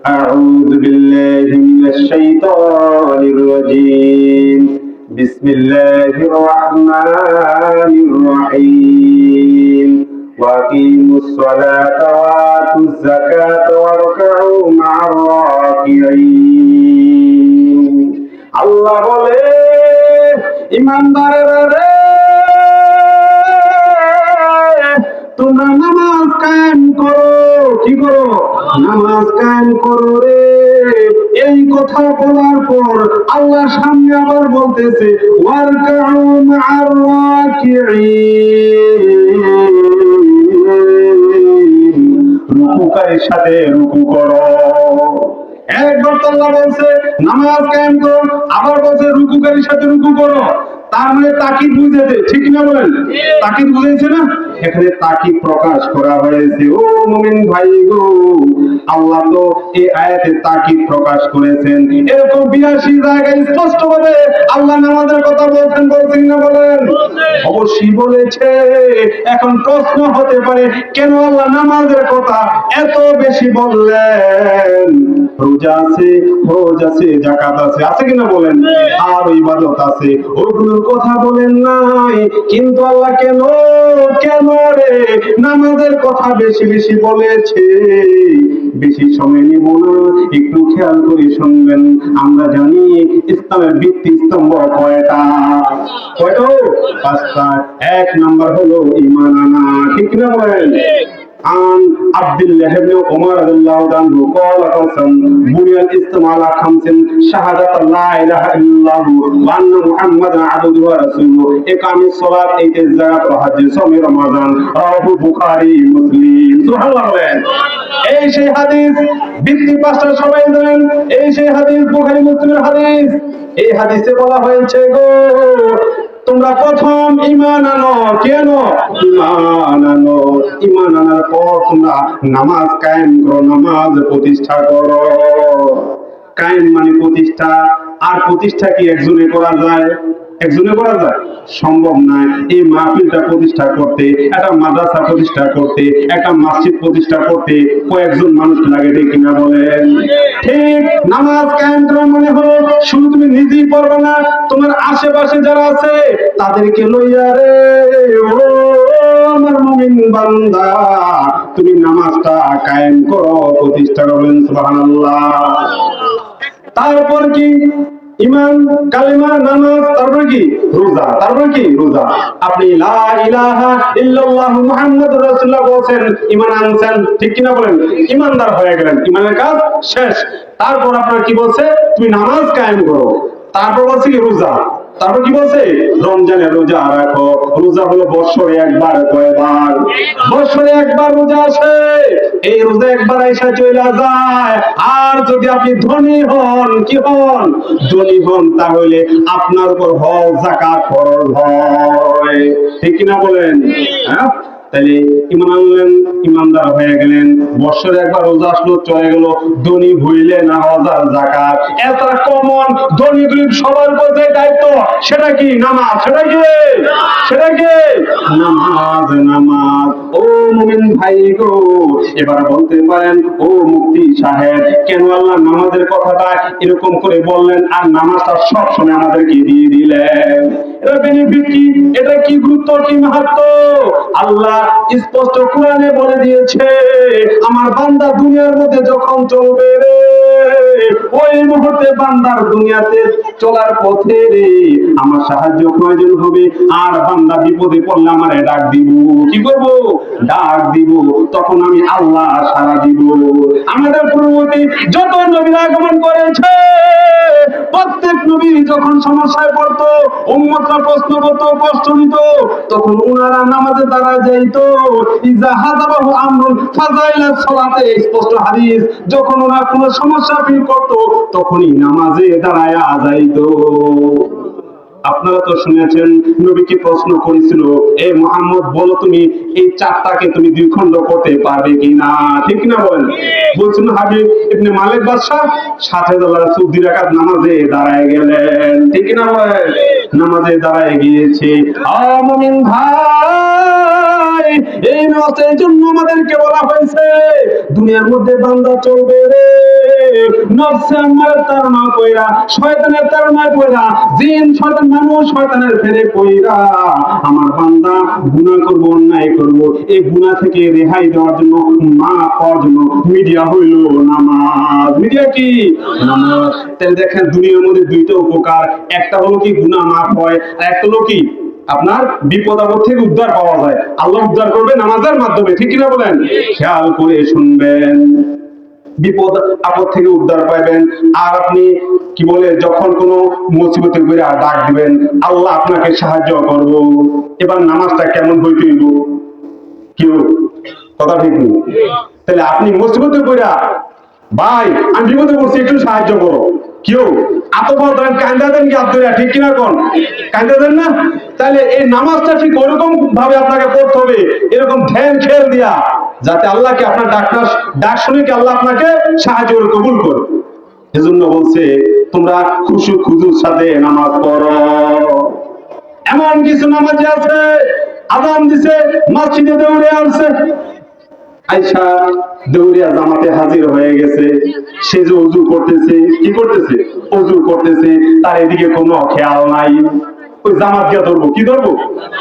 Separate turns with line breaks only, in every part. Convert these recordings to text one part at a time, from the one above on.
أعوذ بالله من الشيطان الرجيم بسم الله الرحمن الرحيم وأقيموا الصلاة وآتوا الزكاة واركعوا مع الراكعين আল্লাহ বলে ইমানদারেরা রে তোমরা নামাজ কায়েম করো। কি করো? নামাজ কায়েম করো রে। এই কথা বলার পর আল্লাহ সামনে আবার বলতেছে ওয়ারকাউ মা'আর রাকিঈন, রুকুকারীর সাথে রুকু করো। একবার তো আল্লাহ বলছে নামাজ কায়েম করো, আবার বলছে রুকুকারীর সাথে রুকু করো। তার মানে তাকিদ বুঝেছে, ঠিক না বলেন? তাকিদ বুঝেছে না? এখানে তাকিদ প্রকাশ করা হয়েছে। ও মুমিন ভাই গো, আল্লাহ তো এই আয়াতে তাকিদ প্রকাশ করেছেন। এরকম 82 জায়গায় স্পষ্ট ভাবে আল্লাহ নামাজের কথা বলছেন, বলছেন না বলেন? অবশ্যই বলেছে। এখন প্রশ্ন হতে পারে কেন আল্লাহ নামাজের কথা এত বেশি বললেন? রোজা আছে, হজ আছে, যাকাত আছে, আছে কিনা বলেন? আর ইবাদত আছে, ওগুলোর কথা বলেন নাই। কিন্তু আল্লাহ কেন কেন রে নামাজের কথা বেশি বেশি বলেছে? বেশি সময় নিব না, একটু খেয়াল করে শুনবেন। আমরা জানি ইসলামের ভিত্তি স্তম্ভ কয়টা? কয়টা? 5টা। 1 নাম্বার হলো ঈমান আনা, ঠিক না বলেন? عن عبد الله بن عمر رضي الله عنه قال قسم بني الاسلام على 5 شهادة لا اله الا الله وان محمدا عبده ورسوله اقام الصلاة ايتاء الزكاة وحج صوم رمضان رواه البخاري মুসলিম। সুবহানাল্লাহ বলেন। এই সেই হাদিস, ভিত্তি 5টা সবাই জানেন। এই সেই হাদিস বুখারী মুসলিমের হাদিস। এই হাদিসে বলা হয়েছে গো তোমরা প্রথম ঈমান আনো। কেন ঈমান আনো? ঈমান আনার পর তোমরা নামাজ কায়েম করো, নামাজ প্রতিষ্ঠা করো। কায়েম মানে প্রতিষ্ঠা। আর প্রতিষ্ঠা কি একজনে করা যায়? একজনে করা যায়? সম্ভব নয়। এই মাহফিলটা প্রতিষ্ঠা করতে, একটা মাদ্রাসা প্রতিষ্ঠা করতে, একটা মসজিদ প্রতিষ্ঠা করতে কয়েকজন মানুষ লাগে, ঠিক কিনা বলেন? ঠিক। নামাজ কায়েম করা মানে হলো শুধু তুমি নিজেই পড়বে না, তোমার আশেপাশে যারা আছে তাদেরকে লইয়া রে ও আমার মুমিন বান্দা তুমি নামাজটা কায়েম করো, প্রতিষ্ঠা করবেন। সুবহানাল্লাহ। তারপর কি? ঈমান, কালিমা, নামাজ, তারপর কি? রোজা। তারপর কি? রোজা। আপনি লা ইলাহা ইল্লাল্লাহু মুহাম্মাদুর রাসূলুল্লাহ বলেন, ঈমান আনছেন, ঠিক কিনা বলেন? ঈমানদার হয়ে গেলেন, ঈমানের কাজ শেষ। তারপর আপনার কি বলছে? তুমি নামাজ কায়েম করো। তারপর বলছে কি? রোজা। তারপর কি বলছে? রমজানে রোজা রাখো। রোজা হলো বছরে একবার। কয়বার? বছরে একবার রোজা আসে। এই রোজা একবার আইসা চলে যায়। আর যদি আপনি ধনী হন, কি হন? ধনী হন, তাহলে আপনার উপর হজ যাকাত ফরজ হয়, ঠিক কিনা বলেন? হ্যাঁ, তাহলে ঈমান আনলেন, ঈমানদার হয়ে গেলেন। বছরে একবার রোজা আসলো, চলে গেল। ধনী হইলেন না হজ আর যাকাত। এটা কমন, ধনী গরিব সবার উপর যে দায়িত্ব সেটা কি? নামাজ। সেটা কি? সেটা কি? নামাজ। নামাজ। ও মুমিন ভাই গো, এবার বলতে পারেন ও মুফতি সাহেব কেন আল্লাহ নামাজের কথাটা এরকম করে বললেন আর নামাজটা সব সময় আমাদেরকে দিয়ে দিলেন? এটা বেনিফিট কি? এটা কি গুরুত্ব, কি মাহাত্ম? আল্লাহ স্পষ্ট কোরআনে বলে দিয়েছে আমার বান্দা দুনিয়ার মধ্যে যখন চলবে রে, ওই মুহূর্তে বান্দার দুনিয়াতে চলার পথে রে আমার সাহায্য প্রয়োজন হবে। আর বান্দা বিপদে পড়লে আমারে ডাক দিব। কি করব? ডাক দিব। তখন আমি আল্লাহ সাড়া দিব। আমাদের পূর্ববর্তী যত নবী আগমন করেছে, প্রত্যেক নবী যখন সমস্যায় পড়তো, উম্মতরা প্রশ্ন করতো, কষ্ট নিত, তখন উনারা নামাজে দাঁড়ায় যাইতো। ইজা হাযাবাহু আমরুন ফাযাইলা সালাতে, স্পষ্ট হাদিস। যখন ওনারা কোনো সমস্যা ফিল করতো তখনই নামাজে দাঁড়ায় যাইতো। আপনারা তো শুনেছেন নবী কি প্রশ্ন করেছিল, এ মুহাম্মদ বলো তুমি এই 4টাকে তুমি 2 খণ্ড করতে পারবে কিনা, ঠিক না বলেন? বলছেন হাবিব ইবনে মালিক বাদশা সাথে রাসূল 2 রাকাত নামাজে দাঁড়ায় গেলেন, ঠিক না বলেন? নামাজে দাঁড়ায় গিয়েছে। মুমিন ভাই, এই নামাজের জন্য আমাদেরকে বলা হয়েছে দুনিয়ার মধ্যে বান্দা চলবে রে, নফসে আম্মারের তাড়না কইরা, শয়তানের তাড়নায় পইরা, জিন শয়তান মানুষ শয়তানের ফেরে কইরা আমার বান্দা গুনাহ করব, অন্যায় করব, এই গুনাহ থেকে রেহাই দেওয়ার জন্য, মাফ পাওয়ার জন্য মিডিয়া হইল নামাজ। মিডিয়া কি? নামাজ। তাহলে দেখেন দুনিয়ার মধ্যে দুইটা উপকার, একটা হলো কি গুনাহ মাফ হয়, আর একটা হলো কি আপনার বিপদ আপদ থেকে উদ্ধার পাওয়া যায়। আল্লাহ উদ্ধার করবে নামাজের মাধ্যমে, ঠিক কিনা বলেন? খেয়াল করে শুনবেন, বিপদ আপদ থেকে উদ্ধার পাইবেন। আর আপনি কি বলে যখন কোনো মুসিবতে পড়ে ডাক দিবেন, আল্লাহ আপনাকে সাহায্য করব। এবার নামাজটা কেমন হইতে হইব? কেউ কথা ঠিক নেই। তাহলে আপনি মুসিবতে পড়ে, ভাই আমি বিপদে পড়ছি একটু সাহায্য করো, কেউ আতফাও ধরেন কান্দা দেন কি আব্দুল, ঠিক কিনা কোন? কান্দা দেন না? তাহলে এই নামাজটা ঠিক ওরকম ভাবে আপনাকে পড়তে হবে, এরকম ধ্যান খেয়াল দিয়া, যাতে আল্লাহকে আপনার ডাক শুনে কি আল্লাহ আপনাকে সাহায্য করে কবুল করে। এজন্য বলছে তোমরা খুশু খুজুর সাথে নামাজ পড়ো। এমন কিছু নামাজি আছে আযান দিছে মসজিদে দৌড়ে আসছে, আয়েশা দৌড়িয়া জামাতে হাজির হয়ে গেছে। সে যে ওযু করতেছে, কি করতেছে? ওযু করতেছে, তার এদিকে কোনো খেয়াল নাই। ওই জামাত দিয়ে ধরবো, কি ধরবো?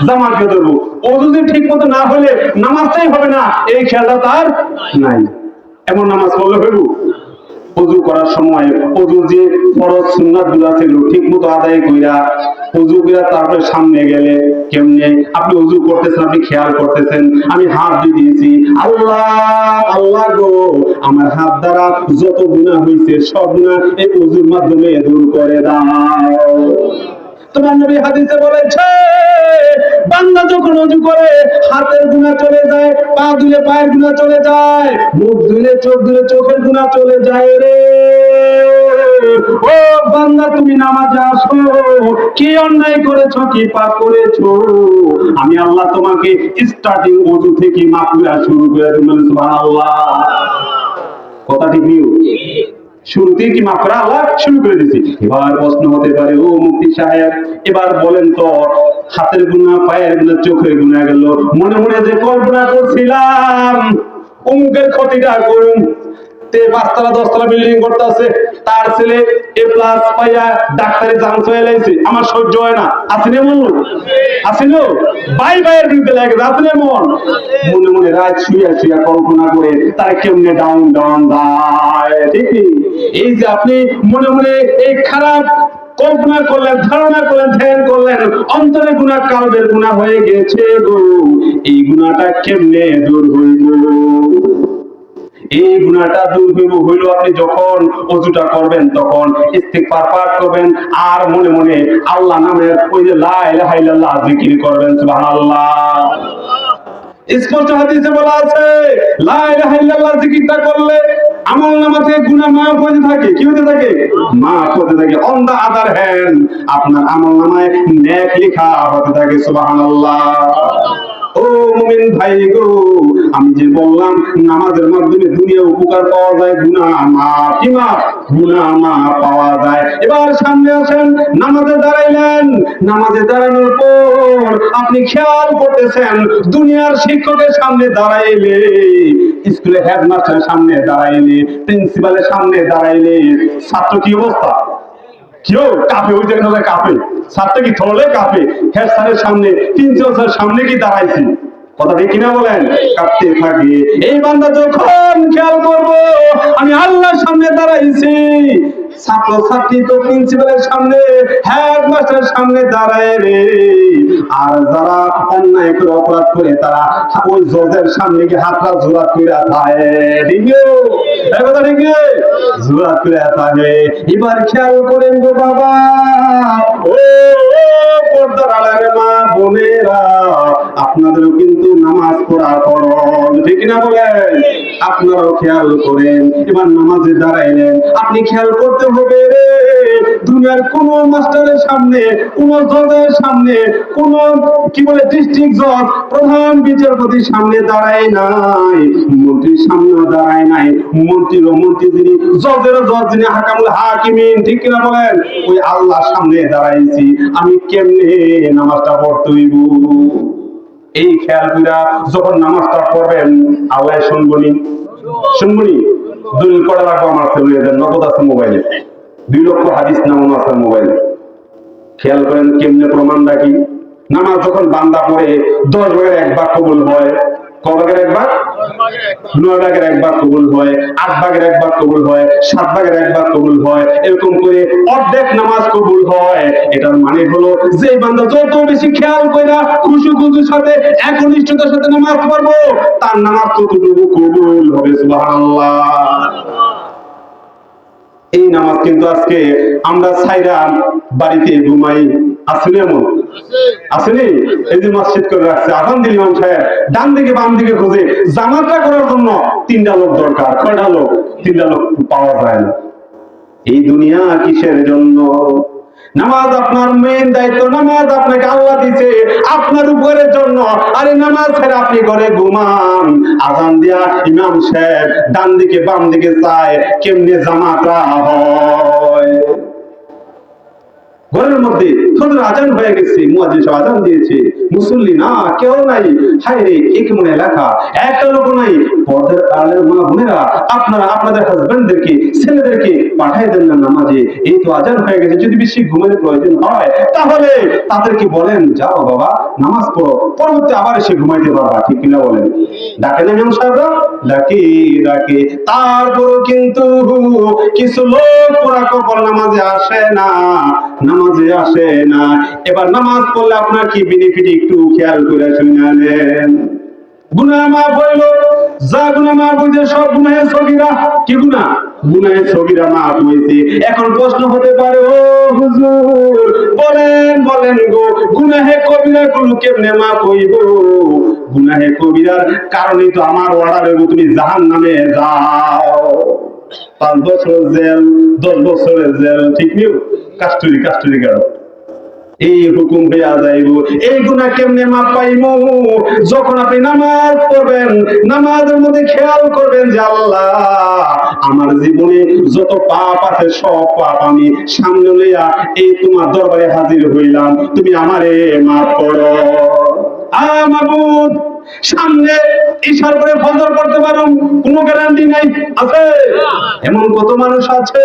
জামাত দিয়ে ধরবো। ওযু যে ঠিক মতো না হলে নামাজটাই হবে না, এই খেয়ালটা তার নাই। এমন নামাজ পড়লে হইব? ওযু করার সময় ওযুর যে ফরজ সুন্নাত গুলা ছিল ঠিক মতো আদায় কইরা ওযু কইরা তারপরে সামনে গেলে কেমনে আপনি ওযু করতেছেন, আপনি খেয়াল করতেছেন আমি হাত দিয়ে দিয়েছি, আল্লাহ আল্লাহ গো আমার হাত দ্বারা যত গুনাহ হয়েছে সব গুনাহ এই ওযুর মাধ্যমে দূর করে দাও। তোমার নবী হাদিসে বলেছে বান্দা যখন ওযু করে হাতের গুনাহ চলে যায়, পা ধুলে পায়ের গুনাহ চলে যায়, মুখ ধুলে চোখ ধুলে চোখের গুনাহ চলে যায় রে। ও বান্দা তুমি নামাজে আসো, কি অন্যায় করেছো, কি পাপ করেছো, আমি আল্লাহ তোমাকে স্টার্টিং ওযু থেকে মাফিরা শুরু করে দেব। সুবহানাল্লাহ। কথা ঠিক নিও, শুরুতে কি মাফ করা আল্লাহ শুরু করে দিয়েছি। এবার প্রশ্ন হতে পারে, ও মুফতি সাহেব এবার বলেন তো হাতের গুনাহ, পায়ের গুনাহ, চোখের গুনাহ গেল, মনে মনে যে কল্পনা করছিলাম অমুকের ক্ষতিটা করুন, তে 5তলা 10তলা বিল্ডিং করতে আছে, তার ছেলে এ প্লাস পাইয়া ডাক্তারি চান্স হয়ে লাইছে, আমার সহ্য হয় না, আসেন মন আসেন ভাই ভাইয়ের বিরুদ্ধে লাগে, আসেন মন মনে মনে রাত শুয়া শুয়া কল্পনা করে তার কেমনে ডাউন ডাউন যায়। ঠিক এই যে আপনি মনে মনে এই খারাপ কল্পনা করলেন, ধারণা করলেন, ধ্যান করলেন, অন্তরে গুনাহ কালবের গুনাহ হয়ে গেছে গো, এই গুনাহটা কেমনে দূর হইল? এই গুনাহটা দূর হইল আপনি যখন ওযুটা করবেন তখন ইস্তিগফার পাঠ করবেন আর মনে মনে আল্লাহ নামের ওই যে লা ইলাহা ইল্লাল্লাহ জিকির করবেন। সুবহানাল্লাহ। স্পষ্ট হাদিসে বলা আছে লা ইলাহা ইল্লাল্লাহ জিকিরটা করলে আমলনামা থেকে গুনাহ মাফ হতে থাকে। কি হতে থাকে? মাফ হতে থাকে। অন দা আদার হ্যান্ড আপনার আমলনামায় নেক লেখা হতে থাকে। সুবহানাল্লাহ। ও মুমিন ভাই গো, আমি যে বললাম নামাজের মাধ্যমে দুনিয়া উপকার পাওয়া যায়, গুনাহ মাফ, কি মাফ? গুনাহ মাফ পাওয়া যায়। এবার সামনে আসেন, নামাজে দাঁড়াইলেন, নামাজে দাঁড়ানোর পর আপনি খেয়াল করতেছেন দুনিয়ার শিক্ষকের সামনে দাঁড়াইলে, স্কুলে হেডমাস্টারের সামনে দাঁড়াইলে, প্রিন্সিপালের সামনে দাঁড়াইলে ছাত্র কি অবস্থা? কেউ কাঁপে, ওই জায়গায় কাঁপে, ছাত্র কি থলে কাঁপে, হেড স্যারের সামনে, প্রিন্সিপালের সামনে কি দাঁড়াইছি, কথা ঠিক কিনা বলেন? কাঁপতে থাকে। এই বান্দা যখন খেয়াল করবো আমি আল্লাহর সামনে দাঁড়াইছি, ছাত্র ছাত্রী তো প্রিন্সিপালের সামনে, হেডমাস্টারের সামনে দাঁড়ায় রে, আর যারা অন্যায় করে অপরাধ করে তারা ওই জজের সামনে গিয়ে হাতটা জোড়া করে থাকে। ঠিক কথা ঠিক জোড়া করে থাকে। এবার খেয়াল করেন গো বাবা, ও পর্দার আড়ালে মা বোনেরা, আপনাদেরও কিন্তু নামাজ পড়া ফরজ, ঠিক না বলেন? আপনারাও খেয়াল করেন। এবার নামাজে দাঁড়াইলেন, আপনি খেয়াল করতে হবে রে, দুনিয়ার কোন মাস্টারের সামনে, কোন জজের সামনে, কোন কি বলে ডিস্ট্রিক্ট জজ, প্রধান বিচারপতির সামনে দাঁড়ায় নাই, মন্ত্রীর সামনে দাঁড়ায় নাই, মন্ত্রীরও মন্ত্রী যিনি, জজেরও জজ যিনি, হাকামুল হাকিমিন, ঠিক কিনা বলেন? ওই আল্লাহর সামনে দাঁড়াইছি, আমি কেমনে নামাজটা পড়তে হইব? এই খেয়াল কইরা যখন নামাজটা পড়বেন আল্লাহ শুনবনি, শুনবনি দলিল করা রাখবো আমার সেলুলার নগদ আছে মোবাইলে 2 লক্ষ হাদিস নামানো আছে মোবাইলে। খেয়াল করেন কেমনে প্রমাণ রাখি। নামাজ যখন বান্দা পড়ে 10 ভাগের 1 ভাগ কবুল হয়। ক ভাগের 1 ভাগ? 9 ভাগের 1 ভাগ কবুল হয়, 8 ভাগের 1 ভাগ কবুল হয়, 7 ভাগের 1 ভাগ কবুল হয়, এরকম করে অর্ধেক নামাজ কবুল হয়। এটার মানে হলো যে বান্দা যত বেশি খেয়াল কইরা খুশুর সাথে একনিষ্ঠতার সাথে নামাজ পড়বো তার নামাজ ততটুকু কবুল হবে। সুবহানাল্লাহ। এই নামাজ কিন্তু আজকে আমরা ছাইরা বাড়িতে ঘুমাই। আসলে এমন আসেনি? এই যে মসজিদ করে রাখছে, আজান দিল ইমাম সাহেব ডান দিকে বাম দিকে খোঁজে, জামাতটা করার জন্য 3টা লোক দরকার। কয়টা লোক? 3টা লোক পাওয়া যায় না। এই দুনিয়া কিসের জন্য? নামাজ আপনার মেইন দায়িত্ব। নামাজ আপনাকে আল্লাহ দিছে আপনার উপরের জন্য। আরে নামাজ ছেড়ে আপনি ঘরে ঘুমান, আজান দিয়া ইমাম সাহেব ডান দিকে বাম দিকে চায়, কেমনে জামাতরা হয়? ঘরের মধ্যে ফজর আজান হয়ে গেছে, মুয়াজ্জিন সাহেব আজান দিয়েছে, মুসল্লি না, কেউ নাই। হায় রে, এক মনে লেখা একটা লোক নাই। পর্দার আড়ালের মা বোনেরা, আপনারা আপনাদের হাজবেন্ডদেরকে ছেলেদেরকে পাঠাই দেন না নামাজে। এই তো আজান হয়ে গেছে, যদি বেশি ঘুমের প্রয়োজন হয় তাহলে তাদেরকে বলেন যাও বাবা নামাজ পড়ো, পরবর্তী আবার এসে ঘুমাইতে পারবা। ঠিক কিনা বলেন? ডাকে না ইমাম সাহেবরা? ডাকে ডাকে। তারপরও কিন্তু কিছু লোক ওরা কখন নামাজে আসে না, নামাজে আসে না। এবার নামাজ পড়লে আপনার কি বেনিফিট একটু খেয়াল করে শুনেন। গুনাহ মাফ হইল, যা গুনাহ মাফ হইছে সব গুনাহে সগীরা। কি গুনাহ? গুনাহে সগীরা মাফ হইছে। এখন প্রশ্ন হতে পারে, ও হুজুর বলেন বলেন গো, গুনাহে কবিরা গুলো কেমনে মাফ হইব? গুনাহে কবিরার কারণেই তো আমার অর্ডার হইব তুমি জাহান্নামে যাও। 5 বছরের জেল, 10 বছরের জেল, ঠিক নিও কাস্টডি কারো। এই হুকুম হইয়া যাইব। এই গুনাহ কেমনে মাপ পাইব? যখন আপনি নামাজ পড়বেন, নামাজের মধ্যে খেয়াল করবেন যে আল্লাহ আমার জীবনে যত পাপ আছে সব পাপ আমি সামনে লইয়া এই তোমার দরবারে হাজির হইলাম, তুমি আমারে মাফ করো। মাবুদ, সামনে ইশার করে ফজর পড়তে পারো, কোনো গ্যারান্টি নাই। আছে এমন কত মানুষ আছে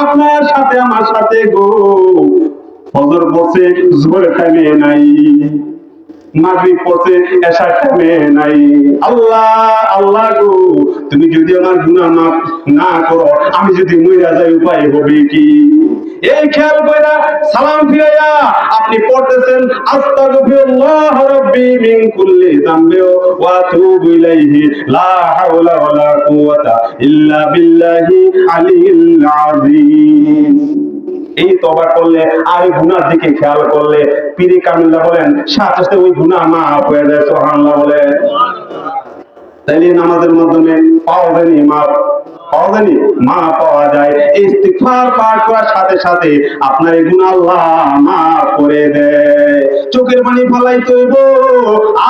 আপনার সাথে আমার সাথে গো, ফজর পড়ছে জোহরের টাইমে নাই, মাগরিব পড়ছে এশার টাইমে নাই। আল্লাহ আল্লাহ গো, তুমি যদি আমার গুনাহ মাফ না করো, আমি যদি মইরা যাই উপায় হবে কি? এই খেয়াল কইরা সালাম ফিরাইয়া আপনি পড়তেছেন আস্তাগফিরুল্লাহ রাব্বি মিন কুল্লি যামবি ওয়া আতুবু ইলাইহি লা হাওলা ওয়ালা কুওয়াতা ইল্লা বিল্লাহি আলিয়্যিল আযীম। এই তওবা করলে আর গুনার দিকে খেয়াল করলে পীরে কামিল্লা বলেন সাথে সাথে ওই গুনাহ মাফ হয়ে যায়। সুবহানাল্লাহ বলে। তাইলে নামাজের মাধ্যমে পাওয়া যায়নি মাফ, পাওয়া যায়নি মাফ পাওয়া যায়। ইস্তিগফার পাঠ করার সাথে সাথে আপনার এই গুনাহ আল্লাহ মাফ করে দেয়। চোখের পানি ফলাইতে হইব।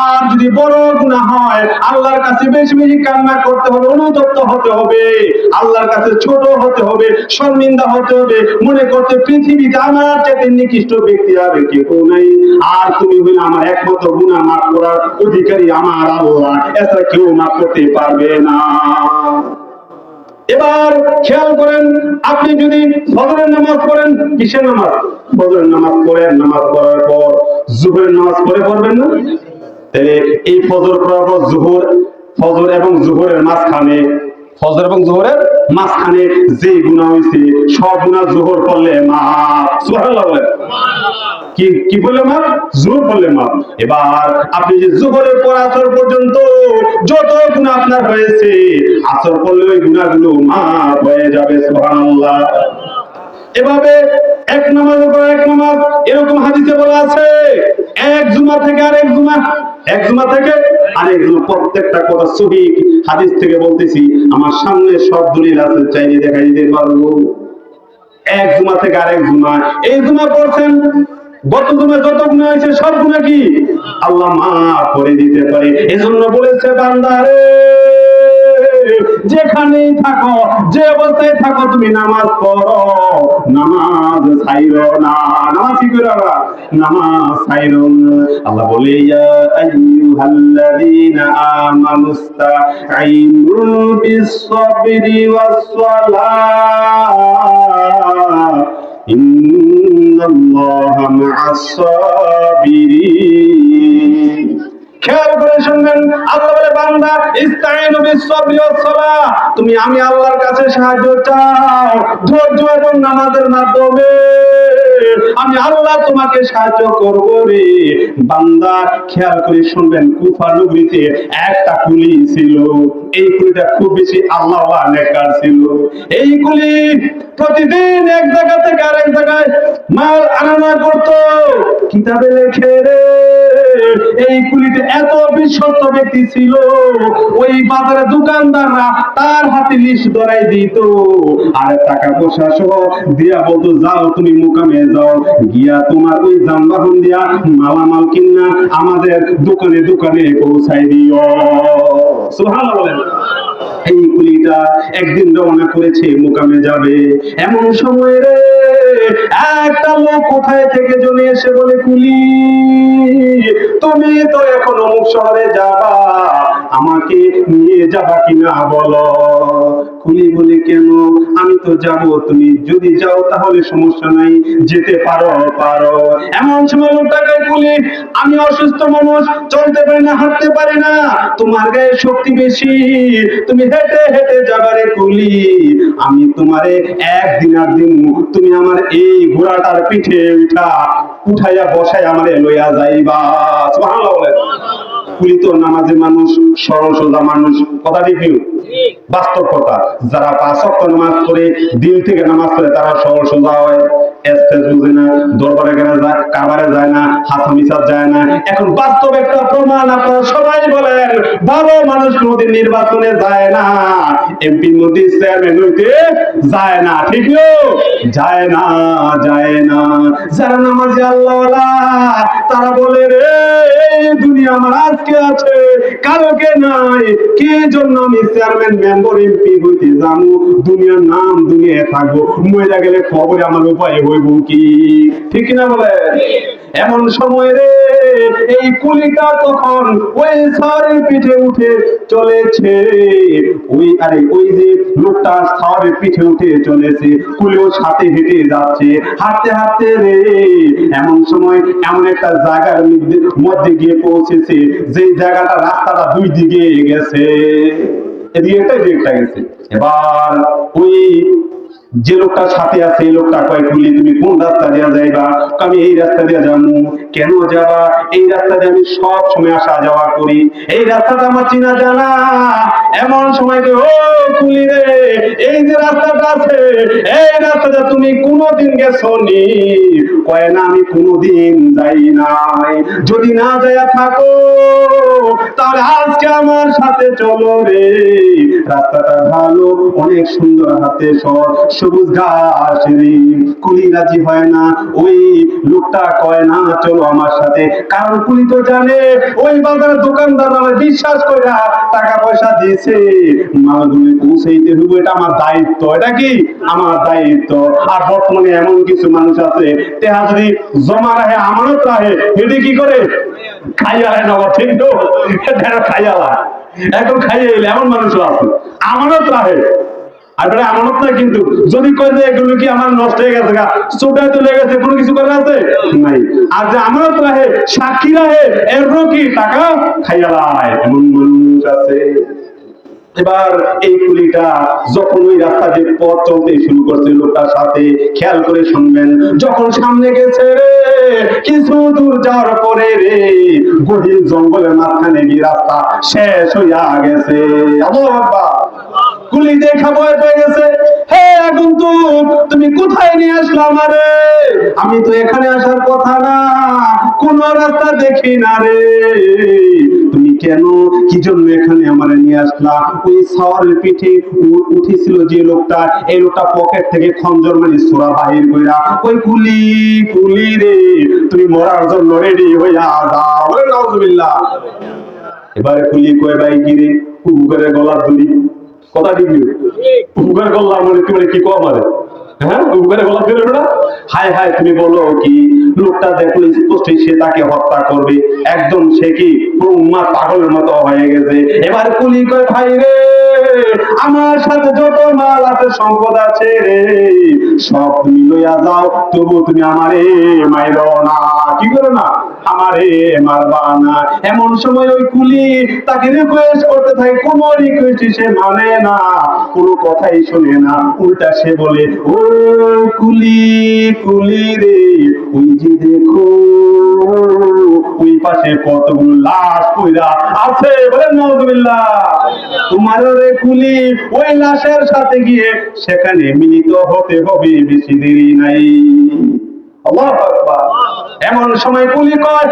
আর যদি বড় গুনাহ হয় আল্লাহর কাছে বেশি বেশি কান্না করতে হবে, অনুতপ্ত হতে হবে, আল্লাহর কাছে ছোট হতে হবে, শর্মিন্দা হতে হবে, মনে করতে পৃথিবীতে আমার চাইতে নিকৃষ্ট ব্যক্তি আর কেউ নাই। আর তুমি হইলে আমার একমাত্র গুনাহ মাফ করার অধিকারী আমার আল্লাহ, এছাড়া কেউ মাফ করতে পারবে না। এবার খেয়াল করেন, আপনি যদি ফজরের নামাজ পড়েন, কিসের নামাজ? ফজরের নামাজ পড়েন, নামাজ পড়ার পর জোহরের নামাজ পড়বেন না? তাহলে এই ফজর পড়ার পর জোহর, ফজর এবং জোহরের মাঝখানে, ফজর এবং জোহরের মাঝখানে যে গুনাহ হইছে সব গুনাহ জোহর পড়লে মাফ। সুবহানাল্লাহ বলেন। কি বললে মাফ? জোহর পড়লে মাফ। এবার আপনি যে জোহরের পর আসর পর্যন্ত যত গুনাহ আপনার হয়েছে, আসর পড়লে ওই গুনাহগুলো মাফ হয়ে যাবে। সুবহানাল্লাহ। এভাবে এক নামাজের পর এক নামাজ, এরকম হাদিসে বলা আছে এক জুমা থেকে আরেক জুমা, এক জুমা থেকে আরেক জুমা। প্রত্যেকটা কথা সহিহ হাদিস থেকে বলতেছি, আমার সামনে সব দলিল আছে, চাইলে দেখাই দিতে পারবো। এক জুমা থেকে আরেক জুমা, এই জুমা পড়ছেন, গত জুমা যত গুনাহ হয়েছে সব গুনাহ কি আল্লাহ মাফ করে দিতে পারে। এজন্য বলেছে বান্দারে যেখানেই থাকো, যে অবস্থায় থাকো, তুমি নামাজ পড়ো, নামাজ ছাইরো না। নামাজ কি করো না? নামাজ ছাইরো না। আল্লাহ বলে ইয়া আইয়ুহাল্লাযীনা আমানুস্তাঈনু বিস-সাবরি ওয়াস-সালাহ ইন্নাল্লাহা মা'আস-সাবিরিন। খেয়াল করে শুনবেন, আল্লাহ বলে বান্দা ইস্তাঈনু বিস-সাবরি ওয়াস-সালাহ, তুমি আমি আল্লাহর কাছে সাহায্য চাও ধৈর্য এবং নামাজের মাধ্যমে, আমি আল্লাহ তোমাকে সাহায্য করব রে। বান্দা খেয়াল করে শুনবেন, কুফা নগরীতে একটা কুলি ছিল। এই কুলিটা খুব বেশি আল্লাহওয়ালা নেককার ছিল। এই কুলি প্রতিদিন এক জায়গা থেকে আরেক জায়গায় মাল আনা করতো, কিতাবে লেখে রে। এই কুলিতে এত বিশ্বস্ত ব্যক্তি ছিল, ওই বাজারে দোকানদাররা তার হাতে লিস্ট ধরাই দিত আর টাকা পয়সা সহ দিয়া বলতো, যাও তুমি মুকামে যাও, গিয়া তোমার ওই যানবাহন দিয়া মালামাল কিনা আমাদের দোকানে দোকানে পৌঁছাই দিও। সুবহানাল্লাহ বলেন। এই কুলিটা একদিন রওনা করেছে, মুকামে যাবে। এমন সময় রে একটা লোক কোথায় থেকে জনে এসে বলে, কুলি তুমি তো এখন অমুক শহরে যাবা, আমাকে নিয়ে যাবা কিনা বলো। কুলি বলে, কেন? আমি তো যাব, তুমি যদি যাও তাহলে সমস্যা নাই, যেতে পারো পারো। এমন সময় লোকটাকে, কুলি আমি অসুস্থ মানুষ, চলতে পারি না, হাঁটতে পারি না, তোমার গায়ে শক্তি বেশি, তুমি হেঁটে হেঁটে যাবারে কুলি, আমি তোমারে একদিন আর দিন, তুমি আমার এই ঘোড়াটার পিঠে উঠাইয়া বসাই আমারে লইয়া যাইবা। সুবহানাল্লাহ বলেন। কুলি তো নামাজের মানুষ, সরল সোজা মানুষ, কথা ঠিক? বাস্তব কথা। যারা 5 ওয়াক্ত নামাজ পড়ে, দিল থেকে নামাজ পড়ে, তারা সরল সোজা হয়, এস্তেজ বুঝে না, দরবারে গেলে যায়, কারবারে যায় না, হাসামিসাত যায় না। এখন বাস্তব একটা প্রমাণ, আপনারা সবাই বলেন, ভালো মানুষ কোনদিন নির্বাচনে যায় না, এমপি মন্ত্রী চেয়ারম্যান হইতে যায় না, ঠিক যায় না, যায় না। যারা নামাজি আল্লাহওয়ালা, তারা বলে রে, এই দুনিয়া আমার আজকে আছে, কালকে নাই, কি জন্য আমি চেয়ারম্যান, মেম্বার, এমপি হইতে যাবো? দুনিয়ার নাম দুনিয়ায় থাকবো, মরে গেলে খবরে আমার উপায় হইব কি? ঠিক না বলে? এমন সময় রে এই কুলিটা তখন ওই সারের পিঠে উঠে চলেছে, ওই যে লোকটা সারের পিঠে উঠে চলেছে, কুলিও সাথে হেঁটে যাচ্ছে, হাঁটতে হাঁটতে রে এমন সময় এমন একটা জায়গার মধ্যে গিয়ে পৌঁছেছে, যে জায়গাটা রাস্তাটা 2 দিকে গেছে, এদিকে একটা গেছে। এবার ওই যে লোকটা সাথে আছে, এই লোকটা কয়, কুলি তুমি কোন রাস্তা দিয়ে যাইবা? আমি এই রাস্তা দিয়ে যাবো। কেন যাবা? এই রাস্তা দিয়ে আমি সব সময় আসা যাওয়া করি, এই রাস্তাটা আমার চিনা জানা। এমন সময় ও কুলি রে, এই যে রাস্তাটা আছে, এই রাস্তাটা তুমি কোনোদিন গেছো নি? কয় না, আমি কোনোদিন যাই নাই। যদি না যাইয়া থাকো তাহলে আজকে আমার সাথে চলো রে, রাস্তাটা ভালো, অনেক সুন্দর, হাতে সবুজ ঘাস রে। কুলি রাজি হয় না, ওই লোকটা কয় না চলো আমার সাথে, কারণ কুলি তো জানে ওই বাজারের দোকানদার আমার বিশ্বাস করে টাকা পয়সা দিয়েছে, মালগুলি পৌঁছাইতে হইব, এটা আমার দায়িত্ব। এটা কি আমার দায়িত্ব। আর বর্তমানে এমন কিছু মানুষ আছে, তেহা যদি জমা রাখে, আমানত রাখে, এটি কি করে খাইয়া নেওয়া, ঠিক তো? খাইয়া এখন খাইয়ে এলে এমন মানুষও আছে, আমানত রাখে। আর বেটা আমানত না, কিন্তু যদি কয় যে এগুলো কি আমার নষ্ট হয়ে গেছে, চোটায় চলে গেছে, কোনো কিছু করে আছে নাই। আর যে আমানত রাখে, সাক্ষী রাখে, এরও কি টাকা খাইয়া লায়, এমন মানুষ আছে। এবার এই কুলিটা যখন ওই রাস্তা দিয়ে পথ চলতে শুরু করছে লোকটার সাথে, খেয়াল করে শুনবেন, যখন সামনে গেছে রে, কিছু দূর যাওয়ার পরে রে, গভীর জঙ্গলের মাঝখানে গিয়ে রাস্তা শেষ হইয়া গেছে। আল্লাহু আকবার। কুলি দেখা ভয় পেয়ে গেছে, হে আগন্তুক, তুমি কোথায় নিয়ে আসলে আমারে? আমি তো এখানে আসার কথা না, কোন রাস্তা দেখি না রে, তুমি কেন, কি জন্য এখানে আমারে নিয়ে আসলা? ওই সাওয়ারের পিঠে উঠেছিল যে লোকটা, এই লোকটা পকেট থেকে খঞ্জর মানে সূরা বাহির কইরা, ওই কুলি, কুলি রে, তুমি মরার জন্য রেডি হইয়া যাও। নাউজুবিল্লাহ। এবারে কুলি কয়, ভাই গিরে, কুকুরের গলার দড়ি কথা ঠিক নেই, উপকার করলাম মানে তুমি কি কম আমারে, হ্যাঁ উপকারে বলা ফেরবে না। হায় হায় তুমি বলো কি, লোকটা দেখলো স্পষ্ট সে তাকে হত্যা করবে, একদম সে কি ব্রহ্মা পাগলের মতো হয়ে গেছে। এবার কুলি কয় ভাই রে, আমার সাথে যত মাল আছে সম্পদ আছে রে, সব তুমি লইয়া যাও, তবু তুমি আমারে মাইরো না, কি করো না, আমারে মারবা না। এমন সময় ওই কুলি তাকে রিকোয়েস্ট করতে থাকে, কোনো রিকোয়েস্ট সে মানে না, কোনো কথাই শুনে না, উল্টা সে বলে ও কুলি কুলি রে, ওই যে দেখো ওই পাশে কতগুলো লাশ পইরা আছে, বলেন নাউজুবিল্লাহ। তোমার রে কুলি ওই লাশের সাথে গিয়ে সেখানে মিলিত হতে হবে, বেশি দেরি নাই। আল্লাহু আকবার। এমন সময় কুলি কয়,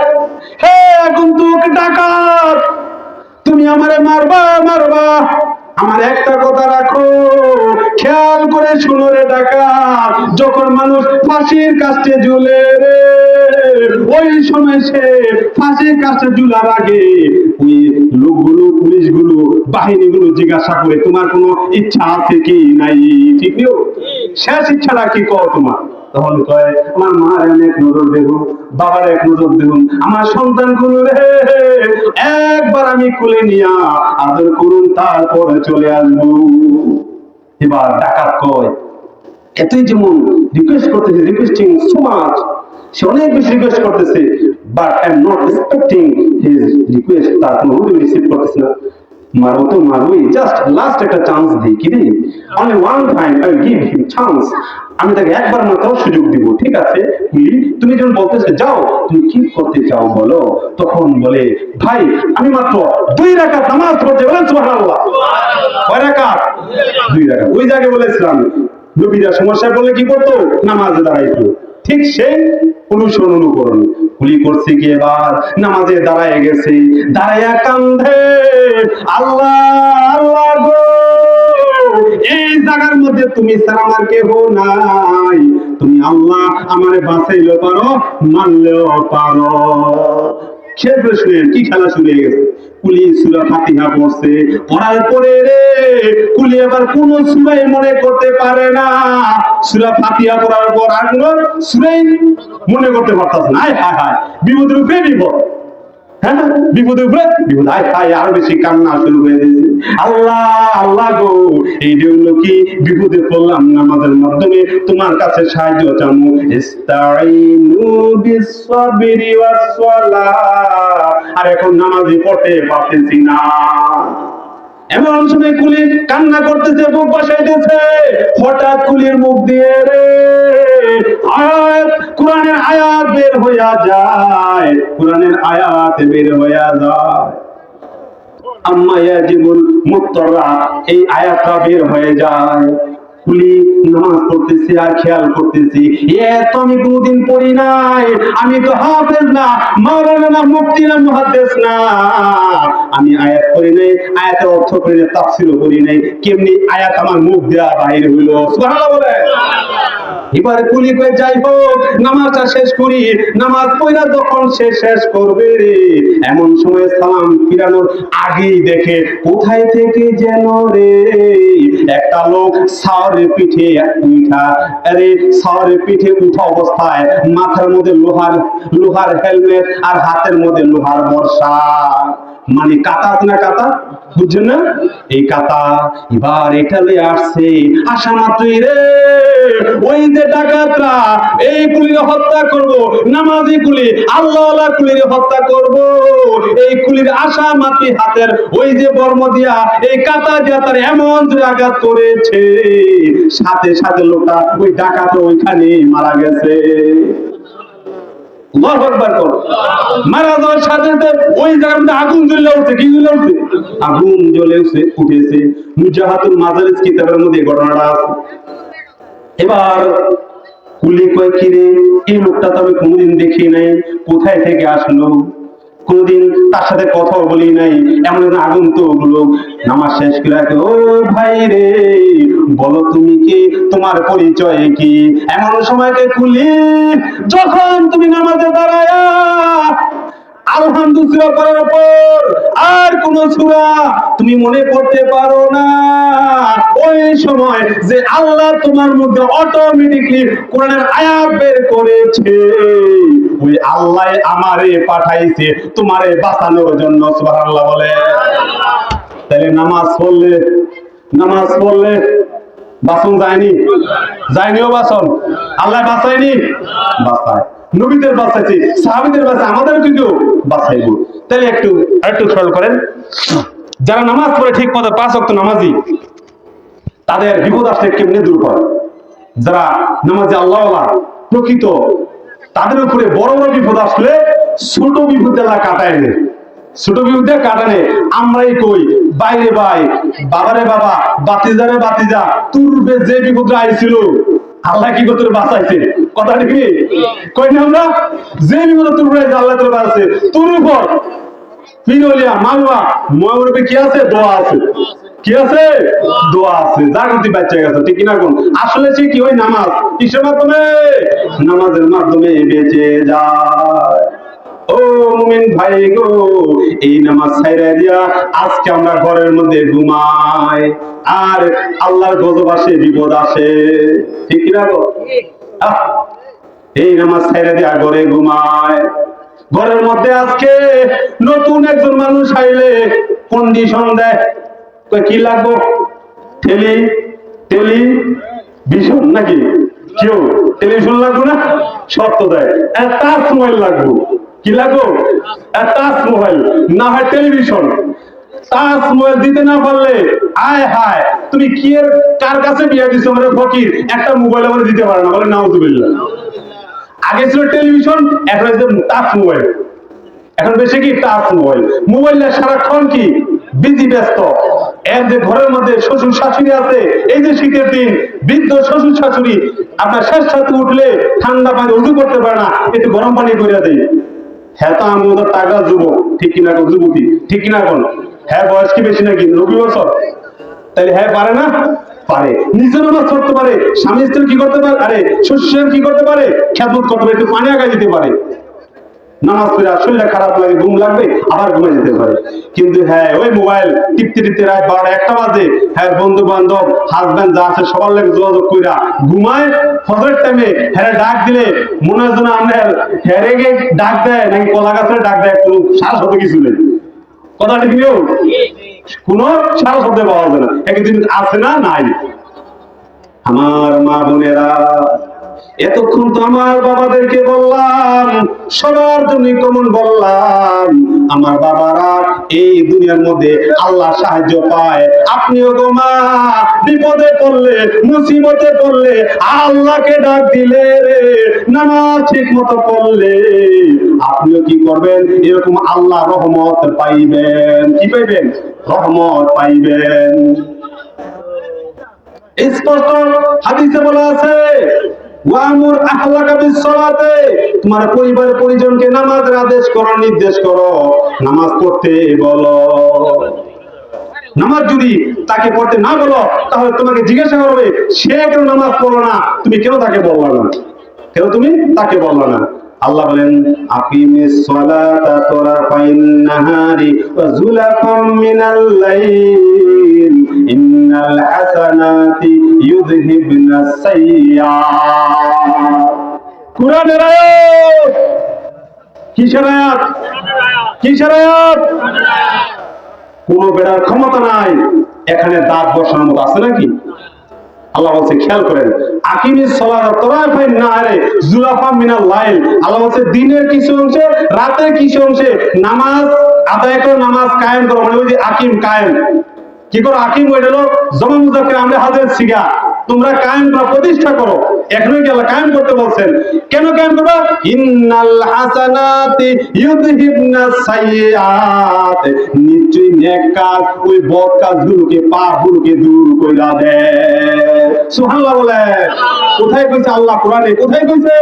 হে আগন্তুক ডাকাত, তুমি আমারে মারবা মারবা, আমার একটা কথা রাখো, খেয়াল করে শুনো রে ডাকাত, যখন মানুষ ফাঁসির কাছে ঝুলে রে, ওই সময় সে ফাঁসির কাছে ঝুলার আগে ওই লোকগুলো, পুলিশগুলো, বাহিনীগুলো জিজ্ঞাসা করে তোমার কোনো ইচ্ছা আছে কি নাই, ঠিক নেই, শেষ ইচ্ছাটা কি কও তোমার। তখন কয় আমার মার এক নজর দেখুন, বাবার এক নজর দেখুন, আমার সন্তান গুলো রে একবার আমি কোলে নিয়া আদর করুন, তারপরে চলে আসবো। এবার ডাকাত কয়, এতই যেমন রিকোয়েস্ট করতেছে, রিকোয়েস্টিং সো মাচ, সে অনেক বেশি রিকোয়েস্ট করতেছে, but I am not expecting his request, তার কোনো রিসিভ করতেছে না। মারবো তো মারবোই, জাস্ট লাস্ট একটা চান্স দিই, কি দিই, only one time I give him chance, আমি তাকে একবার মাত্র সুযোগ দিব, ঠিক আছে তুমি যখন বলতেছে যাও, তুমি কি করতে চাও বলো, তখন বলে ভাই আমি মাত্র 2 রাকাত নামাজ পড়তে, বলেন সুবহানাল্লাহ। কয় রাকাত? 2 রাকাত। ওই জায়গায় বলেছিলাম নবীরা সমস্যা বলে কি করতো, নামাজে দাঁড়াইতো, ঠিক সেই অনুসরণ অনুকরণ গুলি করছে কি, এবার নামাজে দাঁড়ায় গেছে, দাঁড়াইয়া কান্দে, আল্লাহ আল্লাহ গো, এই জায়গার মধ্যে তুমি ছাড়া আমার কেহ নাই, তুমি আল্লাহ আমারে বাঁচাইলেও পারো, মানলেও পারো। সে প্রশ্নের কি খেলা শুরু হয়ে গেছে, কুলি সূরা ফাতিহা পড়ছে, পড়ার পরে রে কুলি আবার কোন সূরাই মনে করতে পারে না, সূরা ফাতিহা পড়ার পর আর কোন সূরাই মনে করতে পারতাছে না। হায় হায় হায়, বিপদের উপরে বিপদ, হ্যাঁ বিপদের উপরে বিপদ, হায় হায়, আরো বেশি কান্না শুরু হয়ে গেছে, আল্লাহ আল্লাহ গো, এই জন্য কি বিপদে পড়লাম, নামাজের মাধ্যমে তোমার কাছে সাহায্য চামু, ইস্তাইনু বিস-সাবরি ওয়াস-সালাহ, আর এখন নামাজই পড়তে পারতেছি না। এমন সময় কুলি কান্না করতেছে, বুক বসাইতেছে, হঠাৎ কুলির মুখ দিয়ে রে আয়াত, কোরআনের আয়াত বের হইয়া যায়, কোরআনের আয়াত বের হইয়া যায়, আম্মা ইয়াজিবুল মুত্তারা, এই আয়াতটা বের হয়ে যায়। কুলি নামাজ পড়তেছি আর খেয়াল করতেছি, তো আমি কোনদিন পড়ি নাই, আমি তো হাফেজ না, মাওলানা না, মুফতি না, মুহাদ্দিস না, আমি আয়াত পড়ি নাই, আয়াতের অর্থ পড়ি নাই, তাফসীরও পড়ি নাই, কেমনি আয়াত আমার মুখ দেয়া বাইরে হইলো, সুবহানাল্লাহ বলে। এবারে কুলি কয়ে যাই হোক, নামাজটা শেষ করি, নামাজ পড়া যখন সে শেষ করবে রে, এমন সময় সালাম ফিরানোর আগেই দেখে কোথায় থেকে যেন রে একটা লোক সাওয়ারের পিঠে উঠা, আরে সাওয়ারের পিঠে উঠা অবস্থায় মাথার মধ্যে লোহার হেলমেট আর হাতের মধ্যে লোহার বর্ষা, মানে কাতা না কাতা, বুঝছেন না, এই কাতা। এবার এটা লয়ে আসছে, আসা মাত্রই রে ওই যে ডাকাতরা এই কুলির হত্যা করব, নামাজি কুলি আল্লাহওয়ালা কুলির হত্যা করব, এই কুলির আশা মাত্রই হাতের ওই যে বর্ম দিয়া এই কাতা দিয়া তার এমন জোরে আঘাত করেছে, সাথে সাথে লোকটা ওই ডাকাত ওইখানে মারা গেছে। আল্লাহু আকবার করো। মারা যাওয়ার সাথে সাথে ওই জায়গাতে আগুন জ্বলে উঠছে, কি জ্বলে উঠছে, আগুন জ্বলে উঠেছে। মুজাহাদুল মাজালিস কিতাবের মধ্যে ঘটনাটা আছে। এবার কুলি কয় কি রে, এই লোকটা তো আমি কোনোদিন দেখি নাই, কোথায় থেকে আসলো, কোনদিন তার সাথে কথা বলি নাই, এমন আগন্তুক লোক। নামাজ শেষ করে ও ভাই রে বলো তুমি কি, তোমার পরিচয় কি। এমন সময়কে কুলি যখন তুমি নামাজে দাঁড়ায়া আলহামদুলিল্লাহ করার পর আর কোন সূরা তুমি মনে করতে পারো না, ওই সময় যে আল্লাহ তোমার মধ্যে অটোমেটিকলি কোরআনের আয়াত বের করেছে, ওই আল্লাহ আমারে পাঠাইছে তোমারে বাঁচানোর জন্য। সুবহানাল্লাহ বলে। তাহলে নামাজ পড়লে বাসন যায়নি? যায়নিও বাসন? আল্লাহ বাঁচায়নি? বাঁচায়। নবীদের বাঁচাইছে, সাহাবীদের বাঁচায়, আমাদের কিন্তু বাঁচাইব। তাহলে একটু খেয়াল করেন, যারা নামাজ পড়ে ঠিক মতো 5 ওয়াক্ত নামাজি, তাদের বিপদ আসলে কেমনে দূর করে? যারা নামাজে আল্লাহওয়ালা প্রকৃত, তাদের উপরে বড় বড় বিপদ আসলে ছোট বিপদ কাটায় নেয়। ছোট বিপদে কাটানে আমরাই কই বাইরে ভাই, বাবারে বাবা, বাতিজারে বাতিজা, তোর যে বিপদটা আইছিল আল্লাহ কি করতে বাঁচাইছে। কথা ঠিক কই না? আমরা যে বিপদ তোর আল্লাহ তোর বাঁচাইছে, তোর উপর পিরলিয়া মামলা ময়ূরবে কি আছে? দোয়া আছে। কি আছে? দোয়া আছে। জাগতি বাচ্চা গেছে, ঠিক কিনা কোন? আসলে সে কি ওই নামাজ কিসের মাধ্যমে? নামাজের মাধ্যমে বেঁচে যায়। ও মুমিন ভাই গো, এই নামাজ ছাইরা দিয়া আজকে আমরা ঘরের মধ্যে ঘুমাই, আর আল্লাহর গজব আসে, বিপদ আসে, ঠিক কিনা গো? এই নামাজ ছাইরা দিয়া ঘরে ঘুমায়, ঘরের মধ্যে আজকে নতুন একজন মানুষ আইলে কন্ডিশন দেয়, কি লাগবো? টেলিভিশন নাকি? কেউ টেলিভিশন লাগবো না? শর্ত দেয় টাচ মোবাইল লাগবো। কি লাগবো? টাচ মোবাইল, না হয় টেলিভিশন। টাচ মোবাইল দিতে না পারলে আয় হায়, তুমি কি এর কার কাছে বিয়ে দিছো? মানে ফকির একটা মোবাইল আমার দিতে পারে না, বলে নাউজুবিল্লাহ। আগে ছিল টেলিভিশন, এখন হচ্ছে টাচ মোবাইল। এখন বেশি কি টাচ মোবাইল। মোবাইলে সারাক্ষণ কি বিজি, ব্যস্ত। এর যে ঘরের মধ্যে শ্বশুর শাশুড়ি আছে, এই যে শীতের দিন বৃদ্ধ শ্বশুর শাশুড়ি আপনার শেষ সাথে উঠলে ঠান্ডা পানি উজু করতে পারে না, একটু গরম পানি করে দেয়। হ্যাঁ, তো আমি ওদের টাকা যুবক, ঠিক কিনা কোন? যুবতী, ঠিক কিনা কোন? হ্যাঁ, বয়স কি বেশি নাকি? 90 বছর। তাহলে হ্যাঁ পারে না? পারে। নিজের নামাজ পড়তে পারে, স্বামী স্ত্রী কি করতে পারে, আরে শ্বশুর কি করতে পারে? খেদমত করতে পারে, একটু পানি আগায় দিতে পারে। নামাজ পড়ে শরীরটা খারাপ লাগে, ঘুম লাগবে, আবার ঘুমে যেতে পারে। কিন্তু হ্যাঁ, ওই মোবাইল টিপতে রাত 12টা 1টা বাজে, হ্যাঁ বন্ধু বান্ধব হাজবেন্ড যা আছে সবার লাগে যোগাযোগ কইরা ঘুমায়। ফজরের টাইমে হ্যাঁ ডাক দিলে মনে হয় যেন আমরা হ্যারে গে ডাক দেয় নাকি কলা গাছের ডাক দেয়, কোনো সারা শব্দ কিছু নেই। কথা ঠিক নেই, কোনো সারা শব্দ পাওয়া যায় না। একদিন আছে না? নাই। আমার মা বোনেরা, এতক্ষণ তো আমার বাবাদেরকে বললাম, সবার জন্য কমন বললাম, আমার বাবারা এই দুনিয়ার মধ্যে আল্লাহ সাহায্য পায়। আপনিও গো মা বিপদে পড়লে, মুসিবতে পড়লে আল্লাহকে ডাক দিলে, নামাজ ঠিক মতো পড়লে আপনিও কি করবেন? এরকম আল্লাহ রহমত পাইবেন। কি পাইবেন? রহমত পাইবেন। স্পষ্ট হাদিসে বলা আছে, ওয়ামুর আহলাকা বিসসালাতে, তোমার পরিবারের পরিজনকে নামাজের আদেশ করো, নির্দেশ করো, নামাজ পড়তে বলো। নামাজ যদি তাকে পড়তে না বলো, তাহলে তোমাকে জিজ্ঞাসা করবে সে কেন নামাজ পড়লো না, তুমি কেন তাকে বললো না, কেন তুমি তাকে বললো না। আল্লাহ বলেন, আকিমিস সালাতা তারাফাইন নাহারি ওয়া যুলাফাম মিনাল লাইল ইন্নাল হাসানাতি ইউযহিবনাস সাইয়্যাত। কুরআনের আয়াত। কিসের আয়াত? কিসের আয়াত? কোন বেড়ার ক্ষমতা নাই এখানে দাঁত বসানোর মতো, আছে নাকি? আল্লাহ বলছে, খেয়াল করেন, আকিমিস সালাতা তারাফাইন নাহারি যুলাফাম মিনাল লাইল। আল্লাহ বলছে দিনের কিছু অংশে, রাতের কিছু অংশে নামাজ আদায় করো, নামাজ কায়েম করো। মানে ওই যে আকিম, কায়েম কি করো? আকিম ওই হলো জমা মুজাক্কার, আমরা হাজির সিগা, তোমরা কায়েম করো, প্রতিষ্ঠা করো। এখনো কি আল্লাহ কায়েম করতে বলছেন? কেন কায়েম করবা? ইন্নাল হাসানাতি ইউযহিবনাস সাইয়্যাত, নিশ্চয়ই নেক কাজ ওই বদ কাজগুলোকে, পাপগুলোকে দূর কইরা দেয়। সুবহানাল্লাহ বলে। কোথায় কইছে আল্লাহ? কোরআনে। কোথায় কইছে?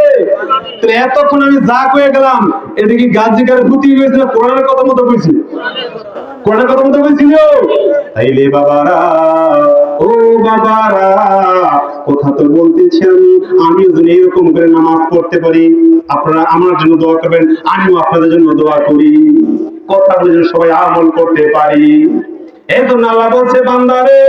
তো এতক্ষণ আমি যা কয়ে গেলাম, এটা কি গাজিকারে ভূতি হয়েছিল? কোরআনের কথা মতো কইছি? কোরআনের কথা মতো কইছিল? তাইলে বাবারা, ও বাবারা, কথা তো বলতেছি আমি যদি এরকম করে নামাজ পড়তে পারি, আপনারা আমার জন্য দোয়া করবেন, আমিও আপনাদের জন্য দোয়া করি, কথাগুলো যেন সবাই আমল করতে পারি। এই জন্য আল্লাহ বলছে, বান্দারে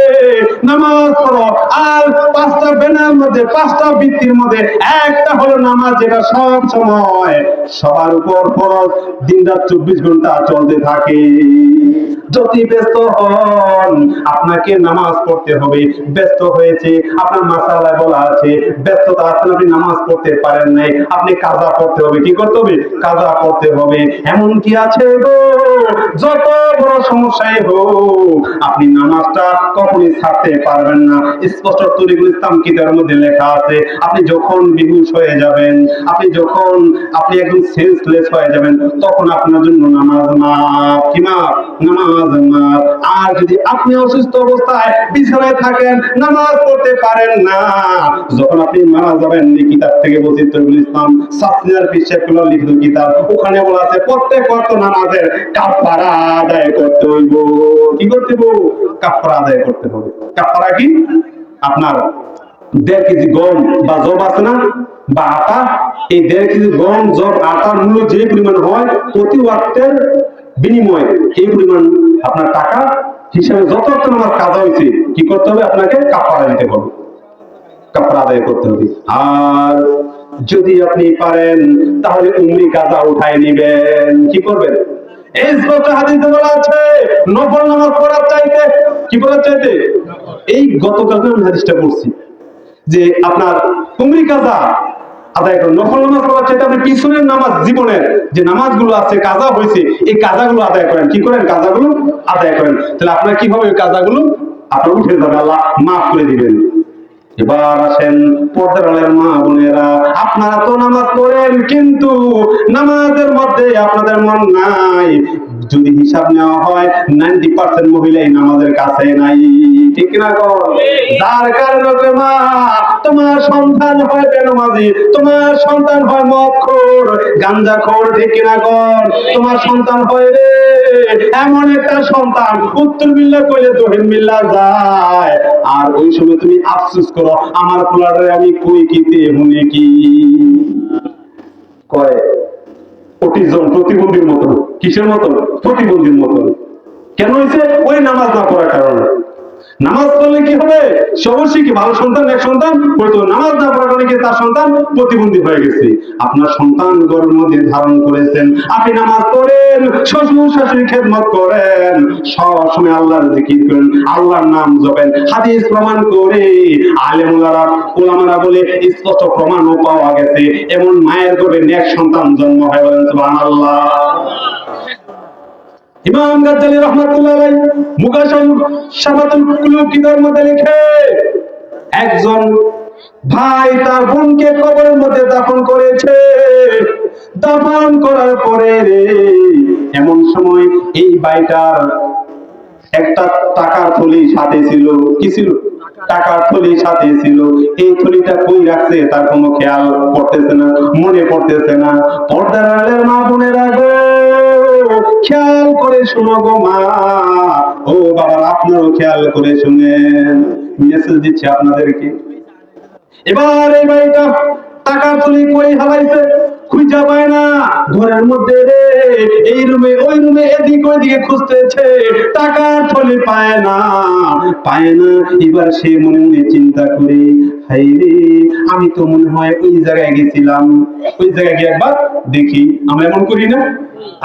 নামাজ পড়ো। আর পাঁচটা বেনার মধ্যে, পাঁচটা বৃত্তির মধ্যে একটা হলো নামাজ, যেটা সব সময় সবার উপর ফরজ, দিনরাত 24 ঘন্টা চলতে থাকে। যদি ব্যস্ত হন, আপনাকে নামাজ পড়তে হবে। ব্যস্ত হয়েছে, আপনার মাসালায় বলা আছে ব্যস্ততা আছে, আপনি নামাজ পড়তে পারেন নাই, আপনি কাজা করতে হবে। কি করতে হবে? কাজা করতে হবে। এমন কি আছে গো, যত বড় সমস্যাই হোক আপনি নামাজটা কখনই ছাড়তে পারবেন না। স্পষ্ট তরিকুল ইসলাম কিতাবের মধ্যে লেখা আছে, আপনি যখন বেহুশ হয়ে যাবেন, আপনি একদম সেন্সলেস হয়ে যাবেন, তখন আপনার জন্য নামাজ মাফ। কি মাফ? নামাজ মাফ। আর যদি আপনি অসুস্থ অবস্থায় বিছানায় থাকেন, নামাজ পড়তে পারেন না, যখন আপনি মারা যাবেন, এই কিতাব থেকে বলছি তরিকুল ইসলাম সাসনিয়ার পিসেকুলার লিখিত কিতাব, ওখানে বলা আছে প্রত্যেক ওয়াক্ত নামাজের কাফারা আদায় করতে হইব। কি করতে হইব? কাফারা আদায় করতে হবে। কাফারা কি? আপনার 1.5 কেজি গম বা জব আছে না, বা আটা, এই 1.5 কেজি গম, জব, আটার মূল্য যে পরিমাণ হয়, প্রতি ওয়াক্তের বিনিময়ে এই পরিমাণ আপনার টাকা হিসাবে যত ওয়াক্ত নামাজ কাজা হয়েছে, কি করতে হবে? আপনাকে কাফারা দিতে হবে, কাফারা আদায় করতে হবে। আর যদি আপনি পারেন তাহলে উমরি কাজা উঠায় নিবেন। কি করবেন? এই স্পষ্ট হাদিসে বলা আছে, নফল নামাজ পড়ার চাইতে, কি পড়ার চাইতে, এই গতকালকে আমি হাদিসটা পড়ছি যে আপনার উমরি কাজা আদায় করেন। নফল নামাজ পড়ার চাইতে আপনি পিছনের নামাজ, জীবনের যে নামাজগুলো আছে কাজা হয়েছে, এই কাজাগুলো আদায় করেন। কি করেন? কাজাগুলো আদায় করেন। তাহলে আপনার কি হবে? ওই কাজাগুলো আপনার উঠে যাবে, আল্লাহ মাফ করে দিবেন। এবার আসেন পর্দার আলের মা বোনেরা, আপনারা তো নামাজ পড়েন, কিন্তু নামাজের মধ্যে আপনাদের মন নাই। যদি হিসাব নেওয়া হয়, 90% মহিলাই নামাজের কাছে নাই। ঠিক না? যার কারণে মা, তোমার সন্তান হয় বেনামাজি, তোমার সন্তান হয় মদখোর, গাঞ্জাখোর। ঠিক না? তোমার সন্তান হয় রে এমন একটা সন্তান, উত্তর মিল্লা কইলে দক্ষিণ মিল্লা যায়। আর ওই সময় তুমি আফসোস করো, আমার পোলারে আমি কই কিতে হুনে কি কয়, অটিজম, প্রতিবন্ধীর মতো। কিসের মতো? প্রতিবন্ধীর মতো। কেন হয়েছে? ওই নামাজ না পড়ার কারণে। নামাজ পড়লে কি হবে? অবশ্যই কি ভালো সন্তান, এক সন্তান হয়তো নামাজ না পড়ার কারণে তার সন্তান প্রতিবন্ধী হয়ে গেছে। আপনার সন্তান গর্ভের মধ্যে ধারণ করেছেন, আপনি নামাজ পড়েন, শ্বশুর শাশুড়ি খেদমত করেন, সব সময় আল্লাহর জিকির করেন, আল্লাহর নাম জপেন। হাদিস প্রমাণ করে, উলামারা বলে স্পষ্ট প্রমাণও পাওয়া গেছে, এমন মায়ের গর্ভে নেক সন্তান জন্ম হয়। বলেন সুবহানাল্লাহ। ইমাম গাজ্জালী রাহমাতুল্লাহ আলাইহি মুকাশশাফাতুল কুলুব কিতাবের মধ্যে লেখে, একজন ভাই তার বোনকে কবরের মধ্যে দাফন করেছে। দাফন করার পরে এমন সময় এই ভাইটার একটা টাকার থলি সাথে ছিল। কি ছিল? টাকার থলি সাথে ছিল। এই থলিটা কই রাখছে তার কোনো খেয়াল করতেছে না, মনে পড়তেছে না। পর্দার আড়ালের মা বোনেরা গো, খেয়াল করে শুনো গো মা, ও বাবা, আপনারও খেয়াল করে শুনেন, মেসেজ দিচ্ছে আপনাদেরকে। এবার এই ভাইটা টাকার থলি কই হারাইছে, খুঁজা পায় না। ঘরের মধ্যে রে, এই রুমে ওই রুমে, এদিক ওইদিকে খুঁজতেছে, টাকার থলি পায় না, পায় না। এবার সে মনে মনে চিন্তা করে, হাই রে, আমি তো মনে হয় ওই জায়গায় গেছিলাম, ওই জায়গায় গিয়ে একবার দেখি। আমরা এমন করি না?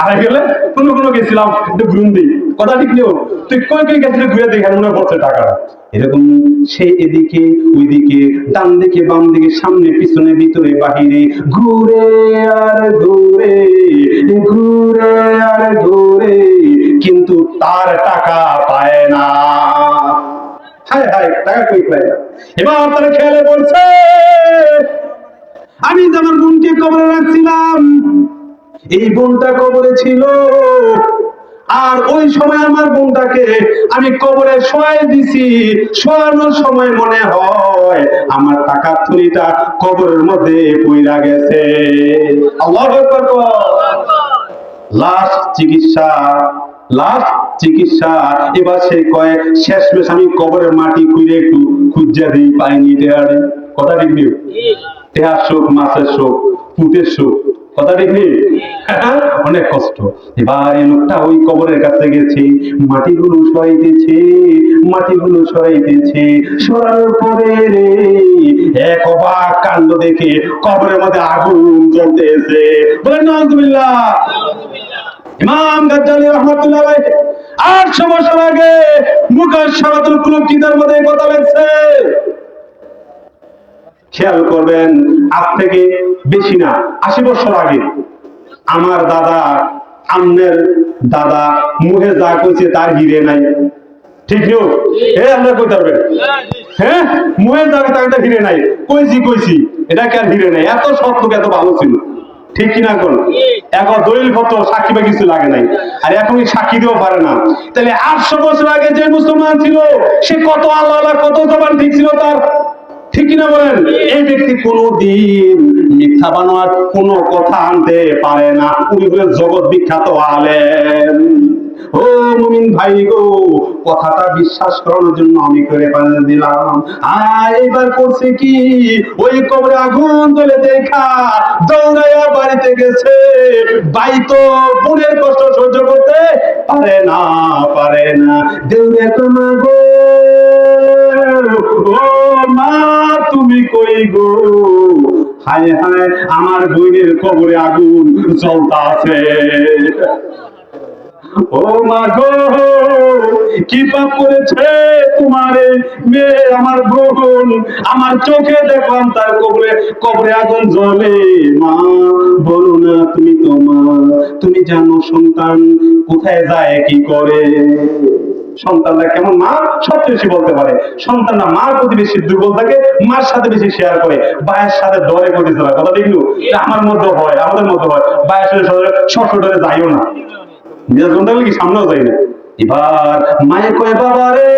আর গেলে কোনো গেছিলাম, একটু ঘুম দিই, কথা ঠিক নেই, তুই কই কই গেছিলি, ঘুরে দেখে মনে পড়ছে টাকাটা। এরকম সে এদিকে ওইদিকে, ডান দিকে বাম দিকে, সামনে পিছনে, ভিতরে বাহিরে ঘুরে আর ঘুরে, ঘুরে আর ঘুরে, কিন্তু তার টাকা পায় না। হায় হায়, টাকা কই পায় না। এবার তারা খেয়ালে বলছে, আমি যে আমার বোনকে কবরে রাখছিলাম, এই বোনটা কবরে ছিল, আর ওই সময় আমার বোনটাকে আমি কবরে শোয়াই দিছি। শোয়ানোর সময় মনে হয় আমার টাকার থলিটা কবরের মধ্যে পইড়া গেছে। আল্লাহু আকবার। লাশ চিকিৎসা, লাশ চিকিৎসা। এবার সে কয় শেষমেশ আমি কবরের মাটি খুঁড়ে একটু খুঁজা দিই, পাইনি টেহারে। কথা ঠিক নেই? টেহার শোক, মাছের শোক, পুঁতের শোক। কথা ঠিক নেই? অনেক কষ্ট। এবার এই লোকটা ওই কবরের কাছে গেছে, মাটিগুলো সরাইতেছে, মাটিগুলো সরাইতেছে। সরানোর পরে রে এক অবাক কাণ্ড দেখে কবরের মধ্যে আগুন জ্বলতেছে। বলেন নাউজুবিল্লাহ। ইমাম গাজ্জালী রাহমাতুল্লাহ আলাইহি 800 বছর আগে মুকাশশারাতুল কুলুব কিতাবের মধ্যে কথা লেখছে। খেয়াল করবেন, আজ থেকে বেশি না 80 বছর আগে আমার দাদা, আমনের দাদা মুহে যা কইছে তার হিরে নাই। ঠিক নিও? আমরা কইতে পারবেন? হ্যাঁ, মুহে যা তার হিরে নাই। কইছি এটা কি আর হিরে নাই? এত সৎ লোক, এত ভালো ছিল। ঠিক কিনা কোন? এখন দলিল পত্র সাক্ষী বা কিছু লাগে নাই, আর এখনই সাক্ষী দিতেও পারে না। তাহলে 800 বছর আগে যে মুসলমান ছিল সে কত আল্লাহ, কত জবান ঠিক ছিল তার। ঠিক কিনা বলেন? এই ব্যক্তি কোনদিন মিথ্যা বানোয়ার কোন কথা আনতে পারে না। উনি হলেন জগৎ বিখ্যাত আলেম। ও মুমিন ভাই গো, কথাটা বিশ্বাস করার জন্য আমি করে পাঠিয়ে দিলাম। আর এবার করছে কি, ওই কবরে আগুন জ্বলে দেখা দৌড়াইয়া বাড়িতে গেছে। ভাই তো বোনের কষ্ট সহ্য করতে পারে না। দেউরে তোমা গো, ও মা তুমি কই গো? হায় হায়, আমার বোনের কবরে আগুন জ্বলতাছে। ও মা গো, কি পাপ করেছে তোমার মেয়ে, আমার বোন? আমার চোখে দেখলাম তার কবরে আগুন জ্বলে। মা বলো না, তুমি জানো সন্তান কোথায় যায়, কি করে? সন্তানরা কেমন মা সবচেয়ে বেশি বলতে পারে। সন্তানরা মার প্রতি বেশি দুর্বল থাকে, মার সাথে বেশি শেয়ার করে, ভাইয়ের সাথে ডরে গতি চলা। কথা দেখলো? আমার মধ্যে হয়, আমাদের মধ্যে হয়। ভাইয়ের সাথে ছোট ডরে যাইও না, কি সামনেও যাই না। এবার মায়ে কয়, বাবা রে,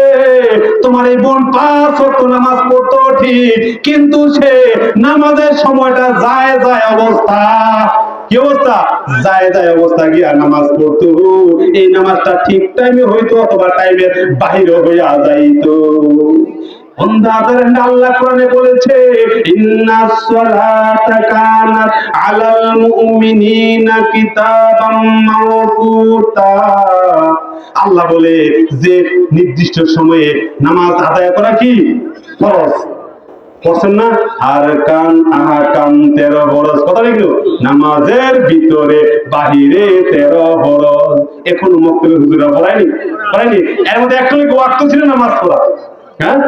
তোমার এই বোন 5 ওয়াক্ত নামাজ পড়তো ঠিক, কিন্তু সে নামাজের সময়টা যায় অবস্থা। কি অবস্থা? যায় অবস্থা গিয়া নামাজ পড়তো। এই নামাজটা ঠিক টাইমে হইতো অথবা টাইমের বাহিরে হইয়া যাইতো। আল্লাহ কোরআনে বলেছে, ইন্নাস সালাতা কানাত আলাল মুমিনিনা কিতাবাম মাওকুতা। আল্লাহ বলে যে নির্দিষ্ট সময়ে নামাজ আদায় করা কি ফরজ। পড়ছেন না? আর কান আহকাম 13 ফরজ। কথা লিখলো, নামাজের ভিতরে বাহিরে 13 ফরজ। এখন মক্তবে হুজুরা পড়ায়নি? এর মধ্যে একটা লোক ওয়াক্ত ছিল নামাজ পড়া। হ্যাঁ,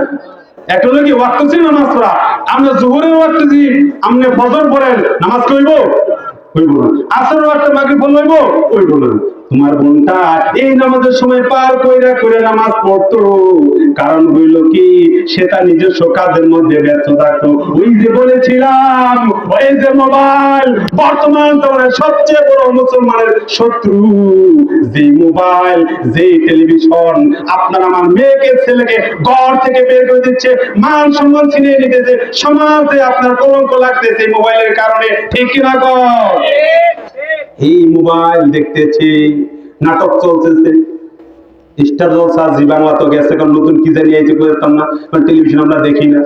একটা লোক ওয়াক্ত ছিল নামাজ পড়া। আমরা জোহরের ওয়াক্ত জি আপনি ফজর পড়েন, নামাজ কইব না। আসরের ওয়াক্ত মাগরিব পড়ব কইব না। তোমার বোনটা এই নামাজের সময় পার কইরা নামাজ পড়তো। কারণ হইল কি, সে তার নিজস্ব কাজের মধ্যে ব্যস্ত থাকতো। ওই যে বলেছিলাম, ওই যে মোবাইল বর্তমান তোমার সবচেয়ে বড় মুসলমানের শত্রু। যে মোবাইল, যে টেলিভিশন আপনার আমার মেয়েকে, ছেলেকে ঘর থেকে বের করে দিচ্ছে, মান সম্মান ছিনিয়ে নিতেছে, সমাজে আপনার কলঙ্ক লাগতেছে মোবাইলের কারণে। ঠিক কিনা গো? এই মোবাইল দেখতেছে, নাটক চলতেছে, স্টার জলসা, জি বাংলা তো গেছে, কারণ নতুন কি জানি আইছে করতাম না, কারণ টেলিভিশন আমরা দেখি না।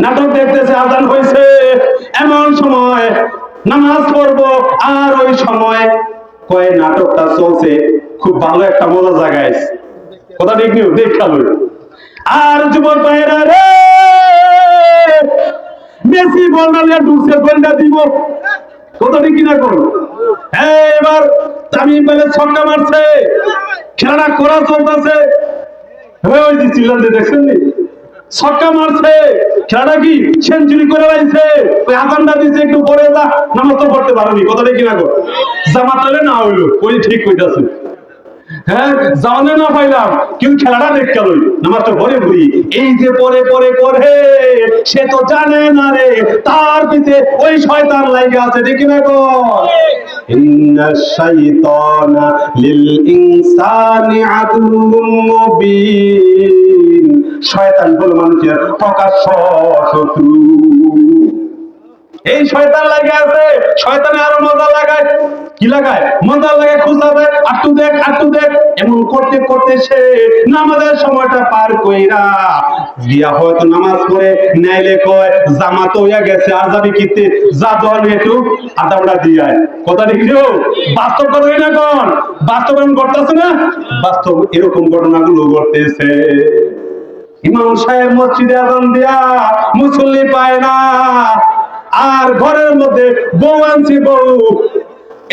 নাটক দেখতেছে, আজান হয়েছে, এমন সময় নামাজ পড়বো, আর ওই সময় কয় নাটকটা চলছে, খুব ভালো একটা মজা জায়গায়। কথা ঠিক নিও, দেখালো। আর যুবক ভাইরা রে, মেসি বল না ঢুকছে, গোলটা দিব। কথা ঠিক কিনা কোন? এবার তামিম বলে ছক্কা মারছে, খেলাটা করা চলতেছে। ওই যে চিল্লাতে দেখছেন নি, ছক্কা মারছে, খেলাটা কি সেঞ্চুরি করে লাইছে। ওই আজানটা দিচ্ছে, একটু পরে যা, নামাজ তো পড়তে পারোনি। কথা ঠিক কিনা কোন? জামাত হলে না হইলো, ওই ঠিক কইতাছে। হ্যাঁ, জানে না পাইলাম, কিন্তু খেলাটা দেখতে লই, নামাজটা ভরে ভরি। এই যে পরে সে তো জানে না রে, তার পিছে ওই শয়তান লাগা আছে। ঠিক না গো? ইন্নাশ শাইতানা লিল ইনসানি আদুউম মুবিন। শয়তান হলো মানুষের প্রকাশ্য শত্রু। এই শয়তান লাগে আছে, শয়তানে আরো মজা লাগায়। কি লাগায়? মজা লাগায়, খুঁজা দেয়, আটটু দেখ আটটু দেখ, এমন করতে করতে সে নামাজের সময়টা পার কইরা দিয়া হয়তো নামাজ পড়ে নাইলে কয় জামাত হইয়া গেছে, আর যাবি কিতে, যা দল একটু আড্ডা দিয়া কথা ঠিক। বাস্তব কথা না কোন বাস্তবায়ন করতেছে না, বাস্তব এরকম ঘটনাগুলো ঘটতেছে। ইমাম সাহেব মসজিদে আযান দিয়া মুসল্লি পায় না, আর ঘরের মধ্যে বউ আনছি বউ,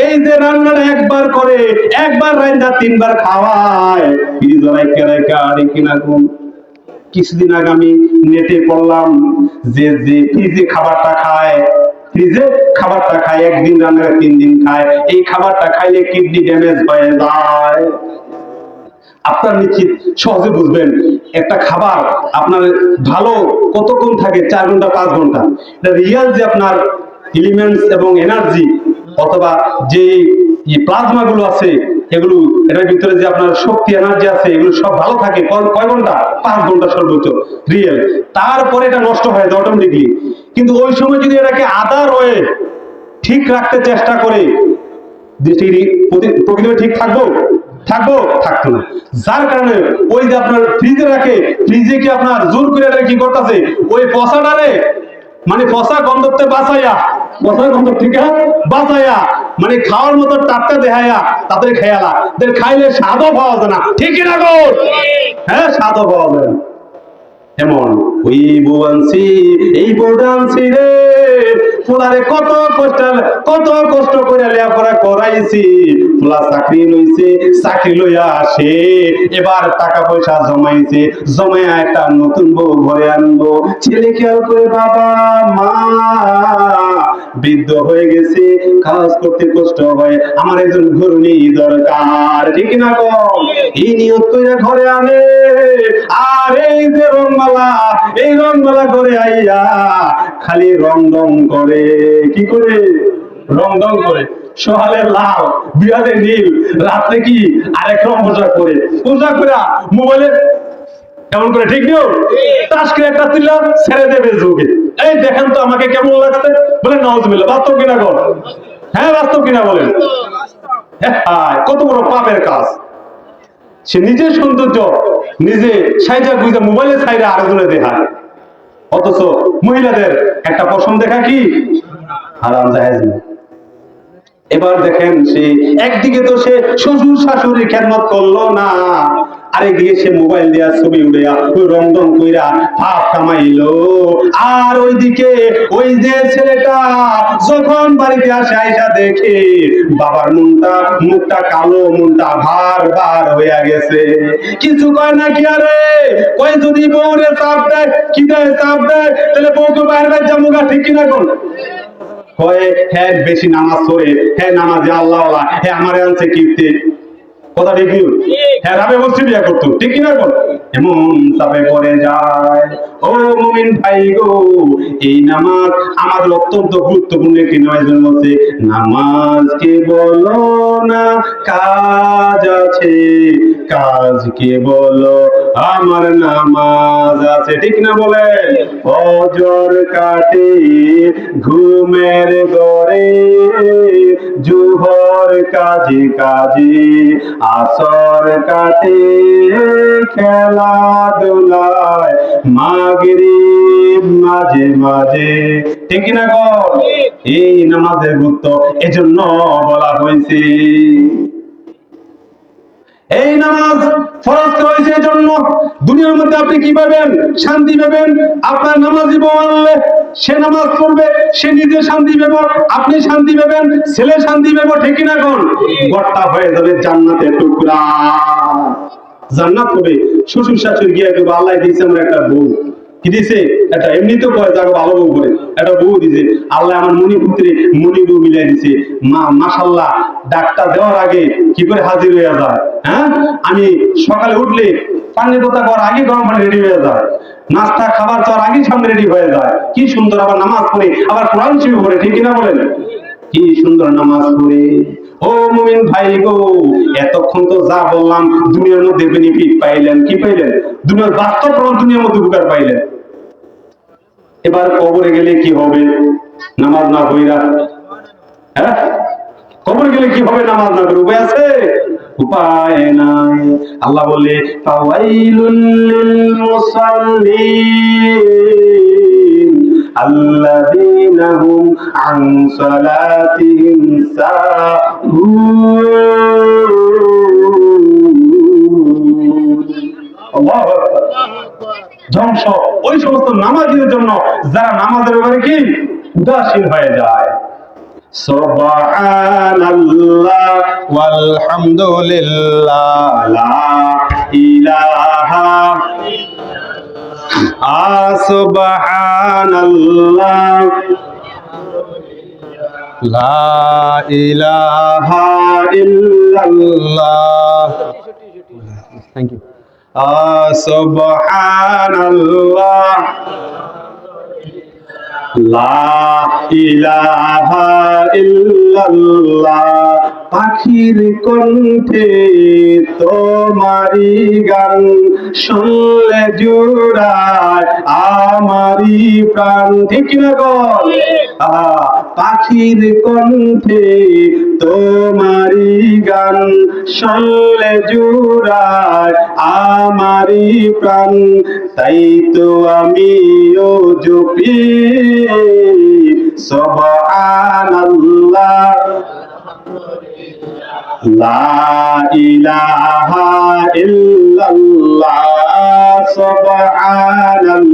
এই যে রান্নাটা একবার করে, একবার রান্না তিনবার খাওয়ায়, কিনা কোন। কিছুদিন আগে আমি নেটে পড়লাম যে যে ফ্রিজে খাবারটা খায়, ফ্রিজে খাবারটা খায়, একদিন রান্না 3 দিন খায়, এই খাবারটা খাইলে কিডনি ড্যামেজ হয়ে যায়। আপনার নিশ্চিত সহজে বুঝবেন একটা খাবার আপনার ভালো কতক্ষণ থাকে, 4 ঘন্টা 5 ঘন্টা। এটা রিয়াল যে আপনার এলিমেন্টস এবং এনার্জি অথবা যে প্লাজমা গুলো আছে এগুলো, এটার ভিতরে যে আপনার শক্তি এনার্জি আছে, এগুলো সব ভালো থাকে কয় ঘন্টা? 5 ঘন্টা সর্বোচ্চ রিয়েল। তারপরে এটা নষ্ট হয়ে যায় অটোমেটিকলি। কিন্তু ওই সময় যদি এটাকে আদার হয়ে ঠিক রাখতে চেষ্টা করে, প্রকৃতি ঠিক থাকবো থাকবো থাকতো না। যার কারণে ওই যে আপনার ফ্রিজে রাখে, ফ্রিজে কি আপনার জোর করে কি করতেছে, ওই পচাটারে মানে পচা গন্ধতে বাঁচাইয়া, পচা গন্ধ থেকে বাঁচাইয়া মানে খাওয়ার মতো টাটকা দেখাইয়া তাদের খেয়ালা, খাইলে স্বাদও পাওয়া যায় না। ঠিক না গো? হ্যাঁ, স্বাদও পাওয়া যায় না। এমন ওই বউ আনছি, এই বউটা আনছি রে, পোলারে কত কষ্ট করে লেখাপড়া করাইছি, পোলা চাকরি লইছে, চাকরি লইয়া আসে, এবার টাকা পয়সা জমাইছে, জমাইয়া একটা নতুন বউ ঘরে আনবো। ছেলে খেয়াল করে বাবা মা বৃদ্ধ হয়ে গেছে, কাজ করতে কষ্ট হয়, আমার একজন ঘরুণী দরকার। ঠিক না গো? এই নিয়ত করে ঘরে আনে, আর এই যে রংমালা, এই রংমালা করে আইয়া খালি রং রং করে। কি করে? রং রং করে। সকালে লাল, বিকালে নীল, রাত্রে কি আরেক রং পোশাক করে, পোশাক করে মোবাইলে কেমন করে, ঠিক নিও তাস করে একটা তিল্লা ছেড়ে দেবে যুগে। এই দেখেন তো আমাকে কেমন লাগছে, বলে নাউজুবিল্লাহ। বাস্তব কিনা গো? হ্যাঁ, বাস্তব কিনা বলেন? হ্যাঁ, কত বড় পাপের কাজ। সে নিজের সৌন্দর্য নিজে সাইজা গুইজা মোবাইলে সাইডে আরেকজনে দেখায়, অথচ মহিলাদের একটা পশম দেখা কি হারাম জায়েজ না। এবার দেখেন সে একদিকে তো সে শ্বশুর শাশুড়ির খেদমত করলো না, আরেকদিকে সে মোবাইল দিয়া ছবি উড়িয়া ওই রং রং কইরা পাপ কামাইলো। আর ওইদিকে ওই যে ছেলেটা যখন বাড়িতে আসে আইসা দেখে বাবার মুখটা কালো, মনটা ভার ভার হইয়া গেছে। কিছু কয় না কি, আরে কয় যদি বউরে চাপ দেয়, কি দেয় চাপ দেয়, তাহলে বউকে বাইরে বাইরে যাবো। ঠিক কিনা কোন? হ্যাঁ বেশি নামাজ পড়ে, হ্যাঁ নামাজে আল্লাহ, হ্যাঁ আমার আনছে কিপ্তে, কথা ঠিক? হ্যাঁ রাবে বলছি বিয়া করতো, ঠিক কিনা বল? এমন চাপে পড়ে যায়। ও মুমিন ভাই গো, এই নামাজ আমাদের অত্যন্ত গুরুত্বপূর্ণ একটি নামাজ। হচ্ছে নামাজ কে বলো না কাজ আছে, কাজ কে বলো আমার নামাজ আছে। ঠিক না বলে? ফজর কাটে ঘুমের ঘরে, জোহর কাজে কাজে, আসর কাটে খেলাধুলায়, মাগরিব মাঝে মাঝে। ঠিক না গো? এই নামাজের গুরুত্ব এজন্য বলা হয়েছে। এই নামাজ ফরজ করা হয়েছে এজন্য, দুনিয়ার মধ্যে আপনি কি পাবেন? শান্তি পাবেন। আপনার নামাজি বউ আনলে সে নামাজ পড়বে, সে নিজে শান্তি পাবে, আপনি শান্তি পাবেন, ছেলে শান্তি পাবে। ঠিক না কোন? ঘরটা হয়ে যাবে জান্নাতের টুকরা, জান্নাত হবে। শ্বশুর শাশুড়ি গিয়ে দেবো, আল্লাহ দিয়েছে আমার একটা বউ, কি দিছে? একটা এমনি তো কয় যাকে ভালো বউ করে একটা বউ দিছে, আল্লাহ আমার মণিপুত্রে মণি বউ মিলাই দিছে। মাশাআল্লাহ, ডাক্তার দেওয়ার আগে কি করে হাজির হয়ে যায়। হ্যাঁ, আমি সকালে উঠলে পানি কথা করার আগে গরম পানি রেডি হয়ে যায়, নাস্তা খাবার চাওয়ার আগে সামনে রেডি হয়ে যায়। কি সুন্দর, আবার নামাজ পড়ে, আবার কোরআন শরীফ পড়ে। ঠিক কিনা বলেন? কি সুন্দর নামাজ পড়ে। ও মুমিন ভাই গো, এতক্ষণ তো যা বললাম দুনিয়ার মধ্যে বেনিফিট পাইলেন। কি পাইলেন? দুনিয়ার বাস্তব প্রমাণ, দুনিয়ার মধ্যে উপকার পাইলেন। এবার কবরে গেলে কি হবে? নামাজ না পড়া, হ্যাঁ কবর গেলে কি হবে? নামাজ না করে উপায় আছে? উপায় নাই। আল্লাহ বলে ফাওয়াইলুল লিল মুসাল্লিন আল্লাযীনা হুম আন সালাতিহিম সাহুন। আল্লাহু আকবার। ধ্বংস ওই সমস্ত নামাজীদের জন্য যারা নামাজের ব্যাপারে কি উদাসীন হয়ে যায়। সুবহানাল্লাহ ওয়ালহামদুলিল্লাহ লা ইলাহা সুবহানাল্লাহ লা ইলাহা ইল্লাল্লাহ। Thank you. সুবহানাল্লাহ লা ইলাহা ইল্লাল্লাহ। পাখির কণ্ঠে তোমারি গান শুনলে জুড়ায় আমারি প্রাণ। ঠিক না গো? পাখির কণ্ঠে তোমারি গান শুনলে জুড়ায় আমারি প্রাণ। তাই তো আমিও জপি সুবহানাল্লাহ লা ইলাহা ইল্লাল্লাহ। সুবহানাল্লাহ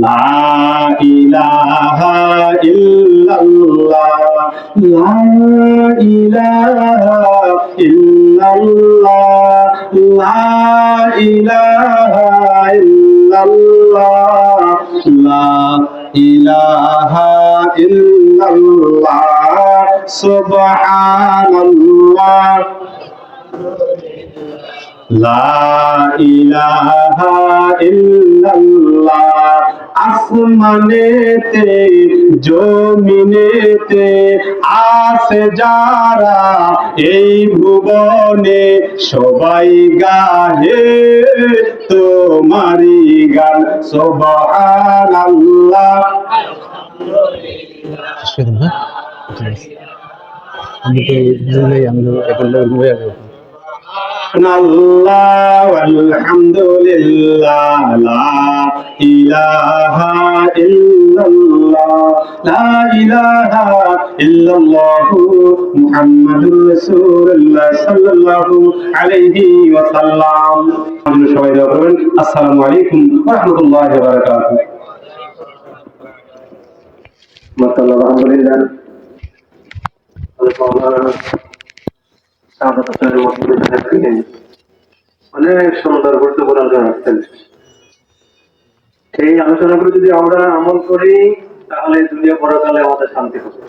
লা ইলাহা ইল্লাল্লাহ লা ইলাহা ইল্লাল্লাহ লা ইলাহা ইল্লাল্লাহ লা ইলাহা ইল্লাল্লাহ। সুবহানাল্লাহ লা ইলাহা ইল্লাল্লাহ। আসমানেতে জমিনেতে আছে যারা এই ভুবনে সবাই গাহে তোমারি গান। সুবহানাল্লাহ আল্লাহ আলহামদুলিল্লাহ লা ইলাহা ইল্লাল্লাহ লা ইলাহা ইল্লাল্লাহ মুহাম্মাদুর রাসূলুল্লাহ সাল্লাল্লাহু আলাইহি ওয়াসাল্লাম। সবাই দোয়া করবেন। আসসালামু আলাইকুম ওয়া রাহমাতুল্লাহি ওয়া বারাকাতুহু। মাশাআল্লাহ আলহামদুলিল্লাহ। অনেক সুন্দর গুরুত্বপূর্ণ আলোচনা করছেন। সেই আলোচনাগুলো যদি আমরা আমল করি তাহলে দুনিয়া পরকালে আমাদের শান্তি হবে।